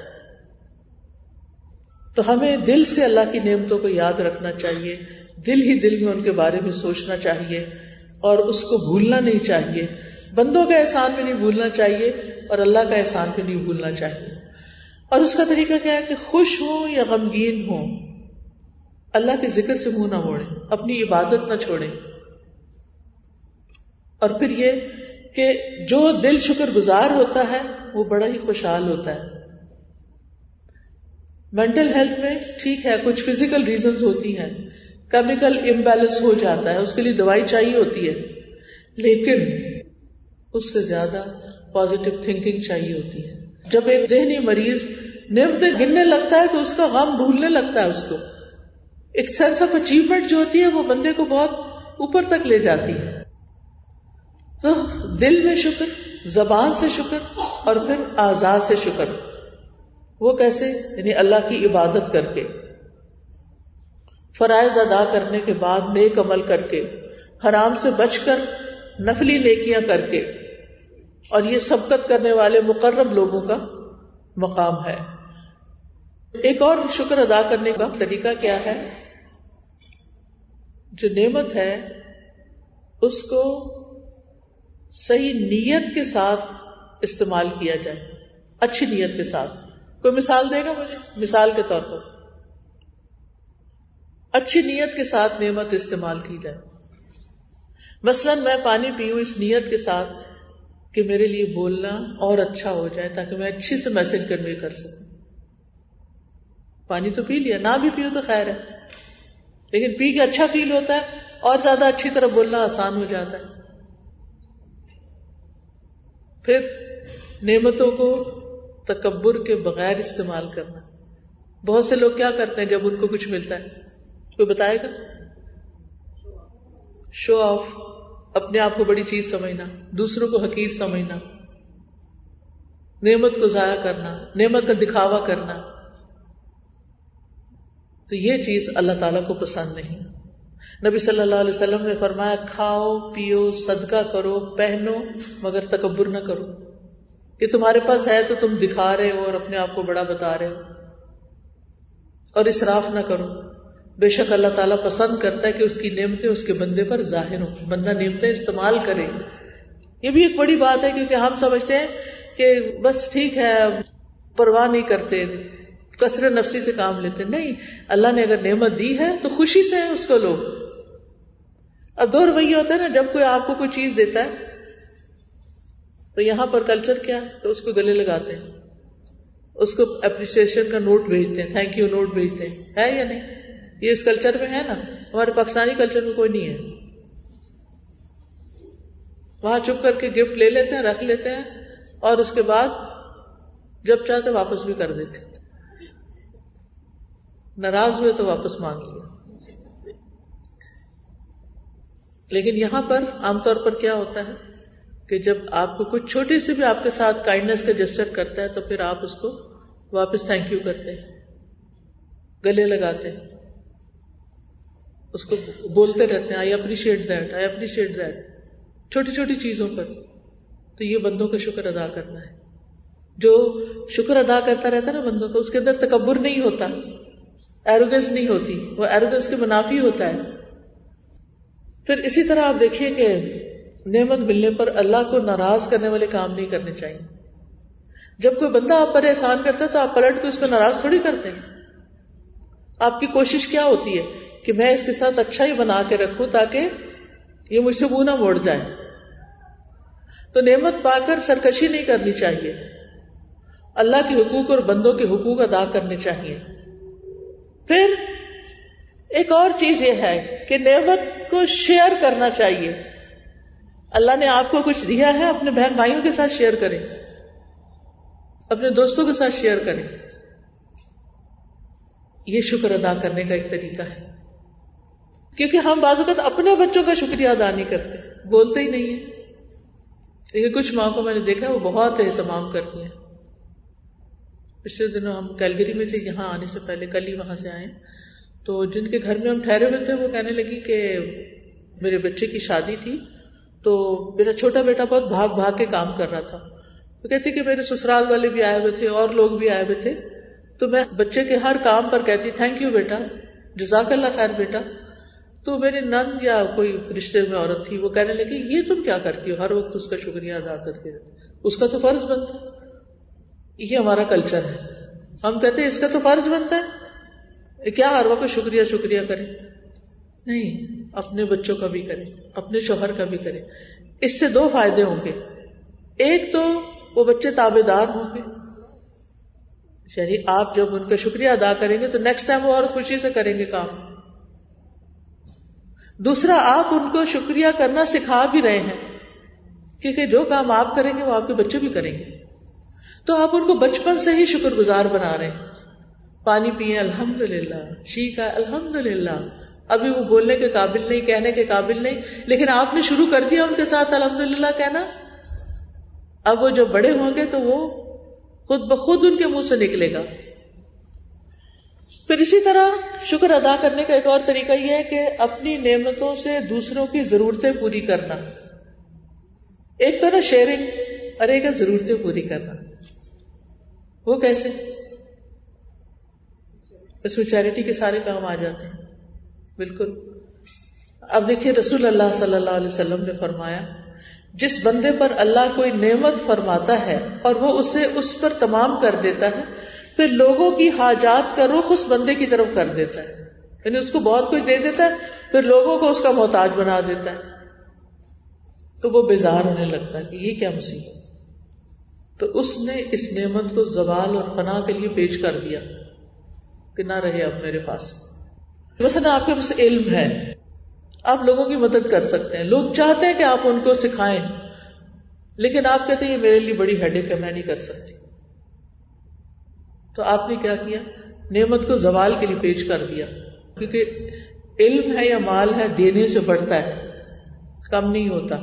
تو ہمیں دل سے اللہ کی نعمتوں کو یاد رکھنا چاہیے، دل ہی دل میں ان کے بارے میں سوچنا چاہیے اور اس کو بھولنا نہیں چاہیے. بندوں کا احسان بھی نہیں بھولنا چاہیے اور اللہ کا احسان بھی نہیں بھولنا چاہیے. اور اس کا طریقہ کیا ہے کہ خوش ہوں یا غمگین ہوں اللہ کے ذکر سے منہ نہ موڑیں، اپنی عبادت نہ چھوڑیں. اور پھر یہ کہ جو دل شکر گزار ہوتا ہے وہ بڑا ہی خوشحال ہوتا ہے. مینٹل ہیلتھ میں ٹھیک ہے کچھ فزیکل ریزنز ہوتی ہیں، کیمیکل امبیلنس ہو جاتا ہے، اس کے لیے دوائی چاہیے ہوتی ہے، لیکن اس سے زیادہ پازیٹیو تھنکنگ چاہیے ہوتی ہے. جب ایک ذہنی مریض نعمتیں گننے لگتا ہے تو اس کا غم بھولنے لگتا ہے. اس کو ایک سینس آف اچیومنٹ جو ہوتی ہے وہ بندے کو بہت اوپر تک لے جاتی ہے. تو دل میں شکر، زبان سے شکر اور پھر اعضاء سے شکر. وہ کیسے؟ یعنی اللہ کی عبادت کر کے، فرائض ادا کرنے کے بعد نیک عمل کر کے، حرام سے بچ کر نفلی نیکیاں کر کے. اور یہ سبقت کرنے والے مقرب لوگوں کا مقام ہے. ایک اور شکر ادا کرنے کا طریقہ کیا ہے؟ جو نعمت ہے اس کو صحیح نیت کے ساتھ استعمال کیا جائے، اچھی نیت کے ساتھ. کوئی مثال دے گا مجھے؟ مثال کے طور پر اچھی نیت کے ساتھ نعمت استعمال کی جائے. مثلا میں پانی پیوں اس نیت کے ساتھ کہ میرے لیے بولنا اور اچھا ہو جائے تاکہ میں اچھی سے میسج کنوے کر سکوں. پانی تو پی لیا، نہ بھی پیوں تو خیر ہے، لیکن پی کے اچھا فیل ہوتا ہے اور زیادہ اچھی طرح بولنا آسان ہو جاتا ہے. پھر نعمتوں کو تکبر کے بغیر استعمال کرنا. بہت سے لوگ کیا کرتے ہیں جب ان کو کچھ ملتا ہے؟ کوئی بتائے گا؟ شو آف، اپنے آپ کو بڑی چیز سمجھنا، دوسروں کو حقیر سمجھنا، نعمت کو ضائع کرنا، نعمت کا دکھاوا کرنا. تو یہ چیز اللہ تعالیٰ کو پسند نہیں. نبی صلی اللہ علیہ وسلم نے فرمایا کھاؤ پیو صدقہ کرو پہنو مگر تکبر نہ کرو. کہ تمہارے پاس ہے تو تم دکھا رہے ہو اور اپنے آپ کو بڑا بتا رہے ہو. اور اسراف نہ کرو. بے شک اللہ تعالیٰ پسند کرتا ہے کہ اس کی نعمتیں اس کے بندے پر ظاہر ہوں، بندہ نعمتیں استعمال کرے. یہ بھی ایک بڑی بات ہے کیونکہ ہم سمجھتے ہیں کہ بس ٹھیک ہے پرواہ نہیں کرتے، کثرت نفسی سے کام لیتے. نہیں، اللہ نے اگر نعمت دی ہے تو خوشی سے اس کو لو. اب دو رویہ ہوتا ہے نا، جب کوئی آپ کو کوئی چیز دیتا ہے تو یہاں پر کلچر کیا ہے تو اس کو گلے لگاتے ہیں، اس کو اپریسیشن کا نوٹ بھیجتے ہیں، تھینک یو نوٹ بھیجتے ہیں. ہے یا نہیں؟ یہ اس کلچر میں ہے نا. ہمارے پاکستانی کلچر میں کوئی نہیں ہے. وہاں چپ کر کے گفٹ لے لیتے ہیں، رکھ لیتے ہیں اور اس کے بعد جب چاہتے واپس بھی کر دیتے. ناراض ہوئے تو واپس مانگ لیا. لیکن یہاں پر عام طور پر کیا ہوتا ہے کہ جب آپ کو کچھ چھوٹی سی بھی آپ کے ساتھ کائنڈنس کا جسچر کرتا ہے تو پھر آپ اس کو واپس تھینک یو کرتے ہیں، گلے لگاتے ہیں، اس کو بولتے رہتے ہیں I appreciate that, I appreciate that, چھوٹی چھوٹی چیزوں پر. تو یہ بندوں کا شکر ادا کرنا ہے. جو شکر ادا کرتا رہتا ہے نا بندوں کا، اس کے اندر تکبر نہیں ہوتا، ایروگنس نہیں ہوتی، وہ ایروگنس کے منافی ہوتا ہے. پھر اسی طرح آپ دیکھیے کہ نعمت ملنے پر اللہ کو ناراض کرنے والے کام نہیں کرنے چاہیے. جب کوئی بندہ آپ پر احسان کرتا ہے تو آپ پلٹ کے اس کو ناراض تھوڑی کرتے ہیں. آپ کی کوشش کیا ہوتی ہے کہ میں اس کے ساتھ اچھا ہی بنا کے رکھوں تاکہ یہ مجھ سے منہ نہ موڑ جائے. تو نعمت پا کر سرکشی نہیں کرنی چاہیے، اللہ کے حقوق اور بندوں کے حقوق ادا کرنے چاہیے. پھر ایک اور چیز یہ ہے کہ نعمت کو شیئر کرنا چاہیے. اللہ نے آپ کو کچھ دیا ہے، اپنے بہن بھائیوں کے ساتھ شیئر کریں، اپنے دوستوں کے ساتھ شیئر کریں. یہ شکر ادا کرنے کا ایک طریقہ ہے. کیونکہ ہم بعض اوقات اپنے بچوں کا شکریہ ادا نہیں کرتے، بولتے ہی نہیں ہیں. لیکن کچھ ماں کو میں نے دیکھا وہ بہت اہتمام کرتی ہیں. پچھلے دنوں ہم کیلگری میں تھے، یہاں آنے سے پہلے کل ہی وہاں سے آئے، تو جن کے گھر میں ہم ٹھہرے ہوئے تھے وہ کہنے لگی کہ میرے بچے کی شادی تھی تو میرا چھوٹا بیٹا بہت بھاگ بھاگ کے کام کر رہا تھا. تو کہتی کہ میرے سسرال والے بھی آئے ہوئے تھے اور لوگ بھی آئے ہوئے تھے، تو میں بچے کے ہر کام پر کہتی تھینک یو بیٹا، جزاک اللہ خیر بیٹا. تو میری نند یا کوئی رشتے میں عورت تھی، وہ کہنے لگی یہ تم کیا کرتی ہو، ہر وقت اس کا شکریہ ادا کرتی رہتی، اس کا تو فرض بنتا ہے. یہ ہمارا کلچر ہے، ہم کہتے ہیں اس کا تو فرض بنتا ہے، کیا ہر وقت شکریہ شکریہ کریں. نہیں، اپنے بچوں کا بھی کریں، اپنے شوہر کا بھی کریں. اس سے دو فائدے ہوں گے. ایک تو وہ بچے تابع دار ہوں گے، یعنی آپ جب ان کا شکریہ ادا کریں گے تو نیکسٹ ٹائم وہ اور خوشی سے کریں گے کام. دوسرا، آپ ان کو شکریہ کرنا سکھا بھی رہے ہیں، کیونکہ جو کام آپ کریں گے وہ آپ کے بچے بھی کریں گے. تو آپ ان کو بچپن سے ہی شکر گزار بنا رہے ہیں. پانی پیئے الحمدللہ، چھینکا الحمدللہ. ابھی وہ بولنے کے قابل نہیں، کہنے کے قابل نہیں، لیکن آپ نے شروع کر دیا ان کے ساتھ الحمدللہ کہنا. اب وہ جب بڑے ہوں گے تو وہ خود بخود ان کے منہ سے نکلے گا. پھر اسی طرح شکر ادا کرنے کا ایک اور طریقہ یہ ہے کہ اپنی نعمتوں سے دوسروں کی ضرورتیں پوری کرنا. ایک تو نا شیئرنگ، اور ایک ہے ضرورتیں پوری کرنا. وہ کیسے؟ اس میں چیریٹی کے سارے کام آ جاتے ہیں. بالکل. اب دیکھیے رسول اللہ صلی اللہ علیہ وسلم نے فرمایا جس بندے پر اللہ کوئی نعمت فرماتا ہے اور وہ اسے اس پر تمام کر دیتا ہے، پھر لوگوں کی حاجات کا رخ اس بندے کی طرف کر دیتا ہے، یعنی اس کو بہت کچھ دے دیتا ہے، پھر لوگوں کو اس کا محتاج بنا دیتا ہے، تو وہ بیزار ہونے لگتا ہے کہ یہ کیا مصیبت. تو اس نے اس نعمت کو زوال اور فنا کے لیے پیش کر دیا کہ نہ رہے اب میرے پاس. مثلا آپ کے پاس علم ہے، آپ لوگوں کی مدد کر سکتے ہیں، لوگ چاہتے ہیں کہ آپ ان کو سکھائیں، لیکن آپ کہتے ہیں یہ میرے لیے بڑی ہیڈیک ہے، میں نہیں کر سکتی. تو آپ نے کیا کیا؟ نعمت کو زوال کے لیے پیش کر دیا. کیونکہ علم ہے یا مال ہے، دینے سے بڑھتا ہے، کم نہیں ہوتا.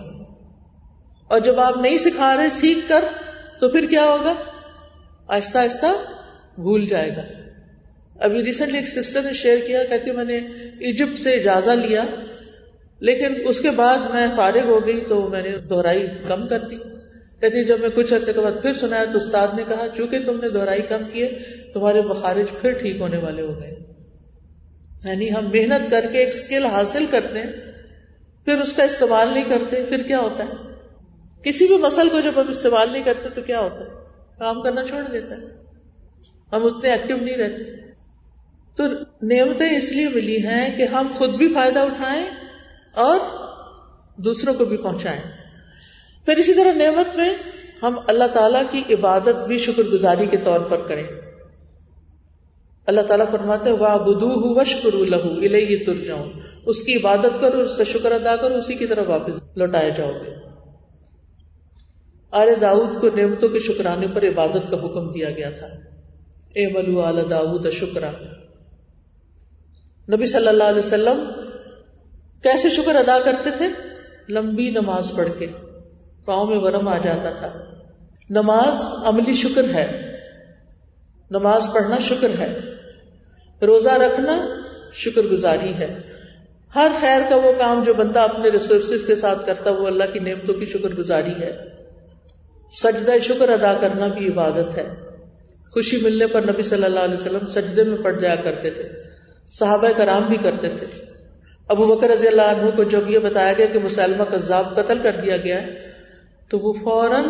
اور جب آپ نہیں سکھا رہے، سیکھ کر، تو پھر کیا ہوگا؟ آہستہ آہستہ بھول جائے گا. ابھی ریسنٹلی ایک سسٹر نے شیئر کیا، کہتی میں نے ایجپٹ سے اجازہ لیا، لیکن اس کے بعد میں فارغ ہو گئی تو میں نے دہرائی کم کر دی. کہتی جب میں کچھ عرصے کے بعد پھر سنایا تو استاد نے کہا چونکہ تم نے دہرائی کم کی ہے تمہارے مخارج پھر ٹھیک ہونے والے ہو گئے. یعنی ہم محنت کر کے ایک اسکل حاصل کرتے ہیں، پھر اس کا استعمال نہیں کرتے، پھر کیا ہوتا ہے؟ کسی بھی مسئلہ کو جب ہم استعمال نہیں کرتے تو کیا ہوتا ہے؟ کام کرنا چھوڑ دیتا ہے، ہم اتنے ایکٹیو نہیں رہتے. تو نعمتیں اس لیے ملی ہیں کہ ہم خود بھی فائدہ اٹھائیں اور دوسروں کو بھی پہنچائیں. پھر اسی طرح نعمت میں ہم اللہ تعالیٰ کی عبادت بھی شکر گزاری کے طور پر کریں. اللہ تعالیٰ فرماتے ہیں وَاعْبُدُوهُ وَاشْكُرُوا لَهُ إِلَيْهِ تُرْجَعُونَ، اس کی عبادت کرو، اس کا شکر ادا کرو، اسی کی طرف واپس لوٹائے جاؤ گے. آل داؤد کو نعمتوں کے شکرانے پر عبادت کا حکم دیا گیا تھا. اعملوا آل داؤد شکرا. نبی صلی اللہ علیہ وسلم کیسے شکر ادا کرتے تھے؟ لمبی نماز پڑھ کے، پاؤں میں ورم آ جاتا تھا. نماز عملی شکر ہے، نماز پڑھنا شکر ہے، روزہ رکھنا شکر گزاری ہے. ہر خیر کا وہ کام جو بندہ اپنے ریسورسز کے ساتھ کرتا وہ اللہ کی نعمتوں کی شکر گزاری ہے. سجدہ شکر ادا کرنا بھی عبادت ہے. خوشی ملنے پر نبی صلی اللہ علیہ وسلم سجدے میں پڑ جایا کرتے تھے، صحابہ کرام بھی کرتے تھے. ابو بکر رضی اللہ عنہ کو جب یہ بتایا گیا کہ مسلمہ کذاب قتل کر دیا گیا ہے تو وہ فوراً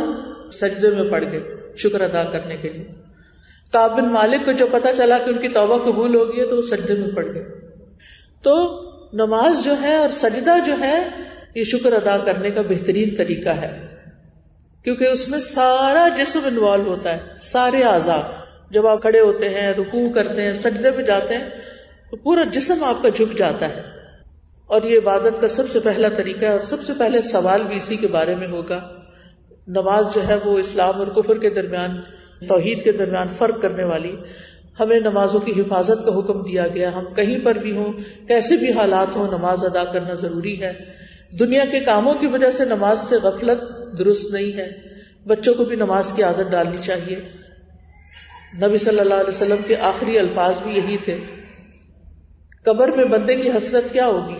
سجدے میں پڑ گئے شکر ادا کرنے کے لیے. کعب بن مالک کو جب پتا چلا کہ ان کی توبہ قبول ہو گئی ہے تو وہ سجدے میں پڑ گئے. تو نماز جو ہے اور سجدہ جو ہے یہ شکر ادا کرنے کا بہترین طریقہ ہے، کیونکہ اس میں سارا جسم انوالو ہوتا ہے، سارے اعضاء. جب آپ کھڑے ہوتے ہیں، رکوع کرتے ہیں، سجدے پہ جاتے ہیں تو پورا جسم آپ کا جھک جاتا ہے. اور یہ عبادت کا سب سے پہلا طریقہ ہے، اور سب سے پہلے سوال بھی اسی کے بارے میں ہوگا. نماز جو ہے وہ اسلام اور کفر کے درمیان، توحید کے درمیان فرق کرنے والی. ہمیں نمازوں کی حفاظت کا حکم دیا گیا. ہم کہیں پر بھی ہوں، کیسے بھی حالات ہوں، نماز ادا کرنا ضروری ہے. دنیا کے کاموں کی وجہ سے نماز سے غفلت درست نہیں ہے. بچوں کو بھی نماز کی عادت ڈالنی چاہیے. نبی صلی اللہ علیہ وسلم کے آخری الفاظ بھی یہی تھے. قبر میں بندے کی حسرت کیا ہوگی؟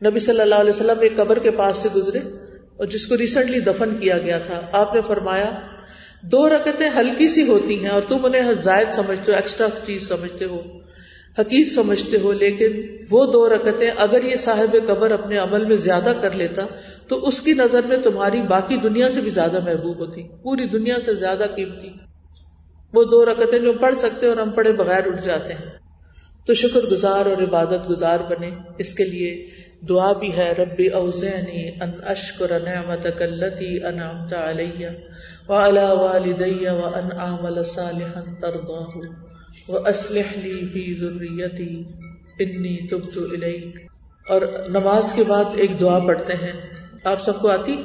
نبی صلی اللہ علیہ وسلم ایک قبر کے پاس سے گزرے اور جس کو ریسنٹلی دفن کیا گیا تھا. آپ نے فرمایا 2 رکعتیں ہلکی سی ہوتی ہیں اور تم انہیں زائد سمجھتے ہو، ایکسٹرا چیز سمجھتے ہو، حقیر سمجھتے ہو، لیکن وہ 2 رکعتیں اگر یہ صاحب قبر اپنے عمل میں زیادہ کر لیتا تو اس کی نظر میں تمہاری باقی دنیا سے بھی زیادہ محبوب ہوتی، پوری دنیا سے زیادہ قیمتی. وہ 2 رکعتیں جو پڑھ سکتے اور ہم پڑھے بغیر اٹھ جاتے ہیں. تو شکر گزار اور عبادت گزار بنے. اس کے لیے دعا بھی ہے، رب اوزعنی ان اشکر نعمتک التی انعمت علی وعلی والدی وان اعمل صالحا ترضاہ واصلح لی فی ذریتی انی تبت الیک. اور نماز کے بعد ایک دعا پڑھتے ہیں. آپ سب کو آتی؟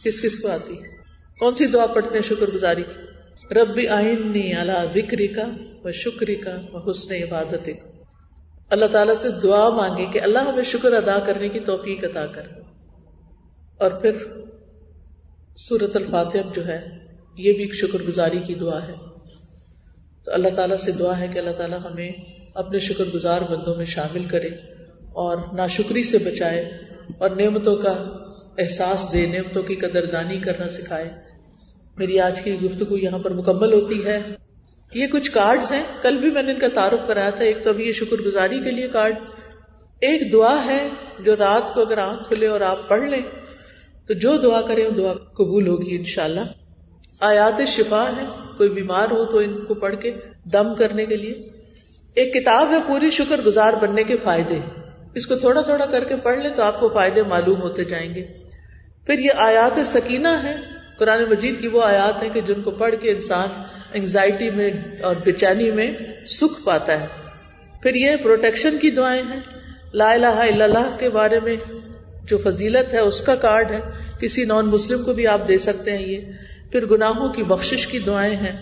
کس کس کو آتی؟ کون سی دعا پڑھتے ہیں شکر گزاری؟ رب اعنی علی ذکرک و شکرک و حسن عبادتک. اللہ تعالیٰ سے دعا مانگے کہ اللہ ہمیں شکر ادا کرنے کی توفیق عطا کر. اور پھر سورۃ الفاتحہ جو ہے یہ بھی ایک شکر گزاری کی دعا ہے. تو اللہ تعالیٰ سے دعا ہے کہ اللہ تعالیٰ ہمیں اپنے شکر گزار بندوں میں شامل کرے اور ناشکری سے بچائے اور نعمتوں کا احساس دے، نعمتوں کی قدردانی کرنا سکھائے. میری آج کی گفتگو یہاں پر مکمل ہوتی ہے. یہ کچھ کارڈز ہیں، کل بھی میں نے ان کا تعارف کرایا تھا. ایک تو ابھی یہ شکر گزاری کے لیے کارڈ، ایک دعا ہے جو رات کو اگر آنکھ کھلے اور آپ پڑھ لیں تو جو دعا کریں وہ دعا قبول ہوگی انشاءاللہ. آیات شفا ہے، کوئی بیمار ہو تو ان کو پڑھ کے دم کرنے کے لیے. ایک کتاب ہے پوری شکر گزار بننے کے فائدے، اس کو تھوڑا تھوڑا کر کے پڑھ لیں تو آپ کو فائدے معلوم ہوتے جائیں گے. پھر یہ آیات سکینہ ہے، قرآن مجید کی وہ آیات ہیں کہ جن کو پڑھ کے انسان انگزائٹی میں اور بے-چینی میں سکھ پاتا ہے. پھر یہ پروٹیکشن کی دعائیں ہیں، لا الہ الا اللہ کے بارے میں جو فضیلت ہے اس کا کارڈ ہے، کسی نان مسلم کو بھی آپ دے سکتے ہیں یہ. پھر گناہوں کی بخشش کی دعائیں ہیں.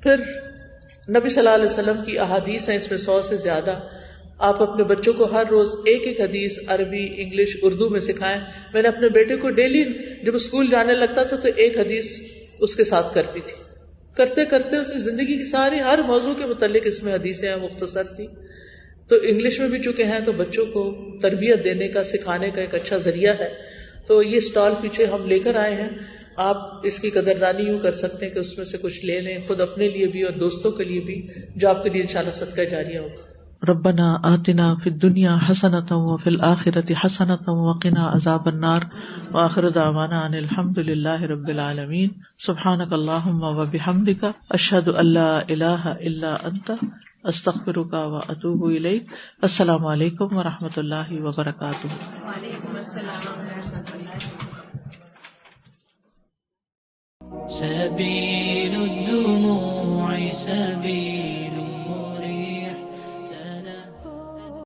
پھر نبی صلی اللہ علیہ وسلم کی احادیث ہیں، اس میں 100 سے زیادہ. آپ اپنے بچوں کو ہر روز ایک ایک حدیث عربی، انگلش، اردو میں سکھائیں. میں نے اپنے بیٹے کو ڈیلی جب اسکول جانے لگتا تھا تو ایک حدیث اس کے ساتھ کرتی تھی. کرتے کرتے اس کی زندگی کی ساری ہر موضوع کے متعلق اس میں حدیثیں ہیں مختصر سی. تو انگلش میں بھی چکے ہیں تو بچوں کو تربیت دینے کا، سکھانے کا ایک اچھا ذریعہ ہے. تو یہ اسٹال پیچھے ہم لے کر آئے ہیں. آپ اس کی قدردانی یوں کر سکتے ہیں کہ اس میں سے کچھ لے لیں، خود اپنے لیے بھی اور دوستوں کے لیے بھی، جو آپ کے لیے انشاءاللہ صدقہ جاریہ ہوگا. ربنا آتنا فی الدنیا حسنۃ وفی الآخرۃ حسنۃ وقنا عذاب النار وآخر دعوانا ان الحمد للہ رب العالمین. سبحانک اللہم وبحمدک اشہد ان لا الہ الا انت استغفرک واتوب الیک. السلام علیکم ورحمۃ اللہ وبرکاتہ. وعلیکم السلام ورحمۃ اللہ. سبيل الدموع سبيل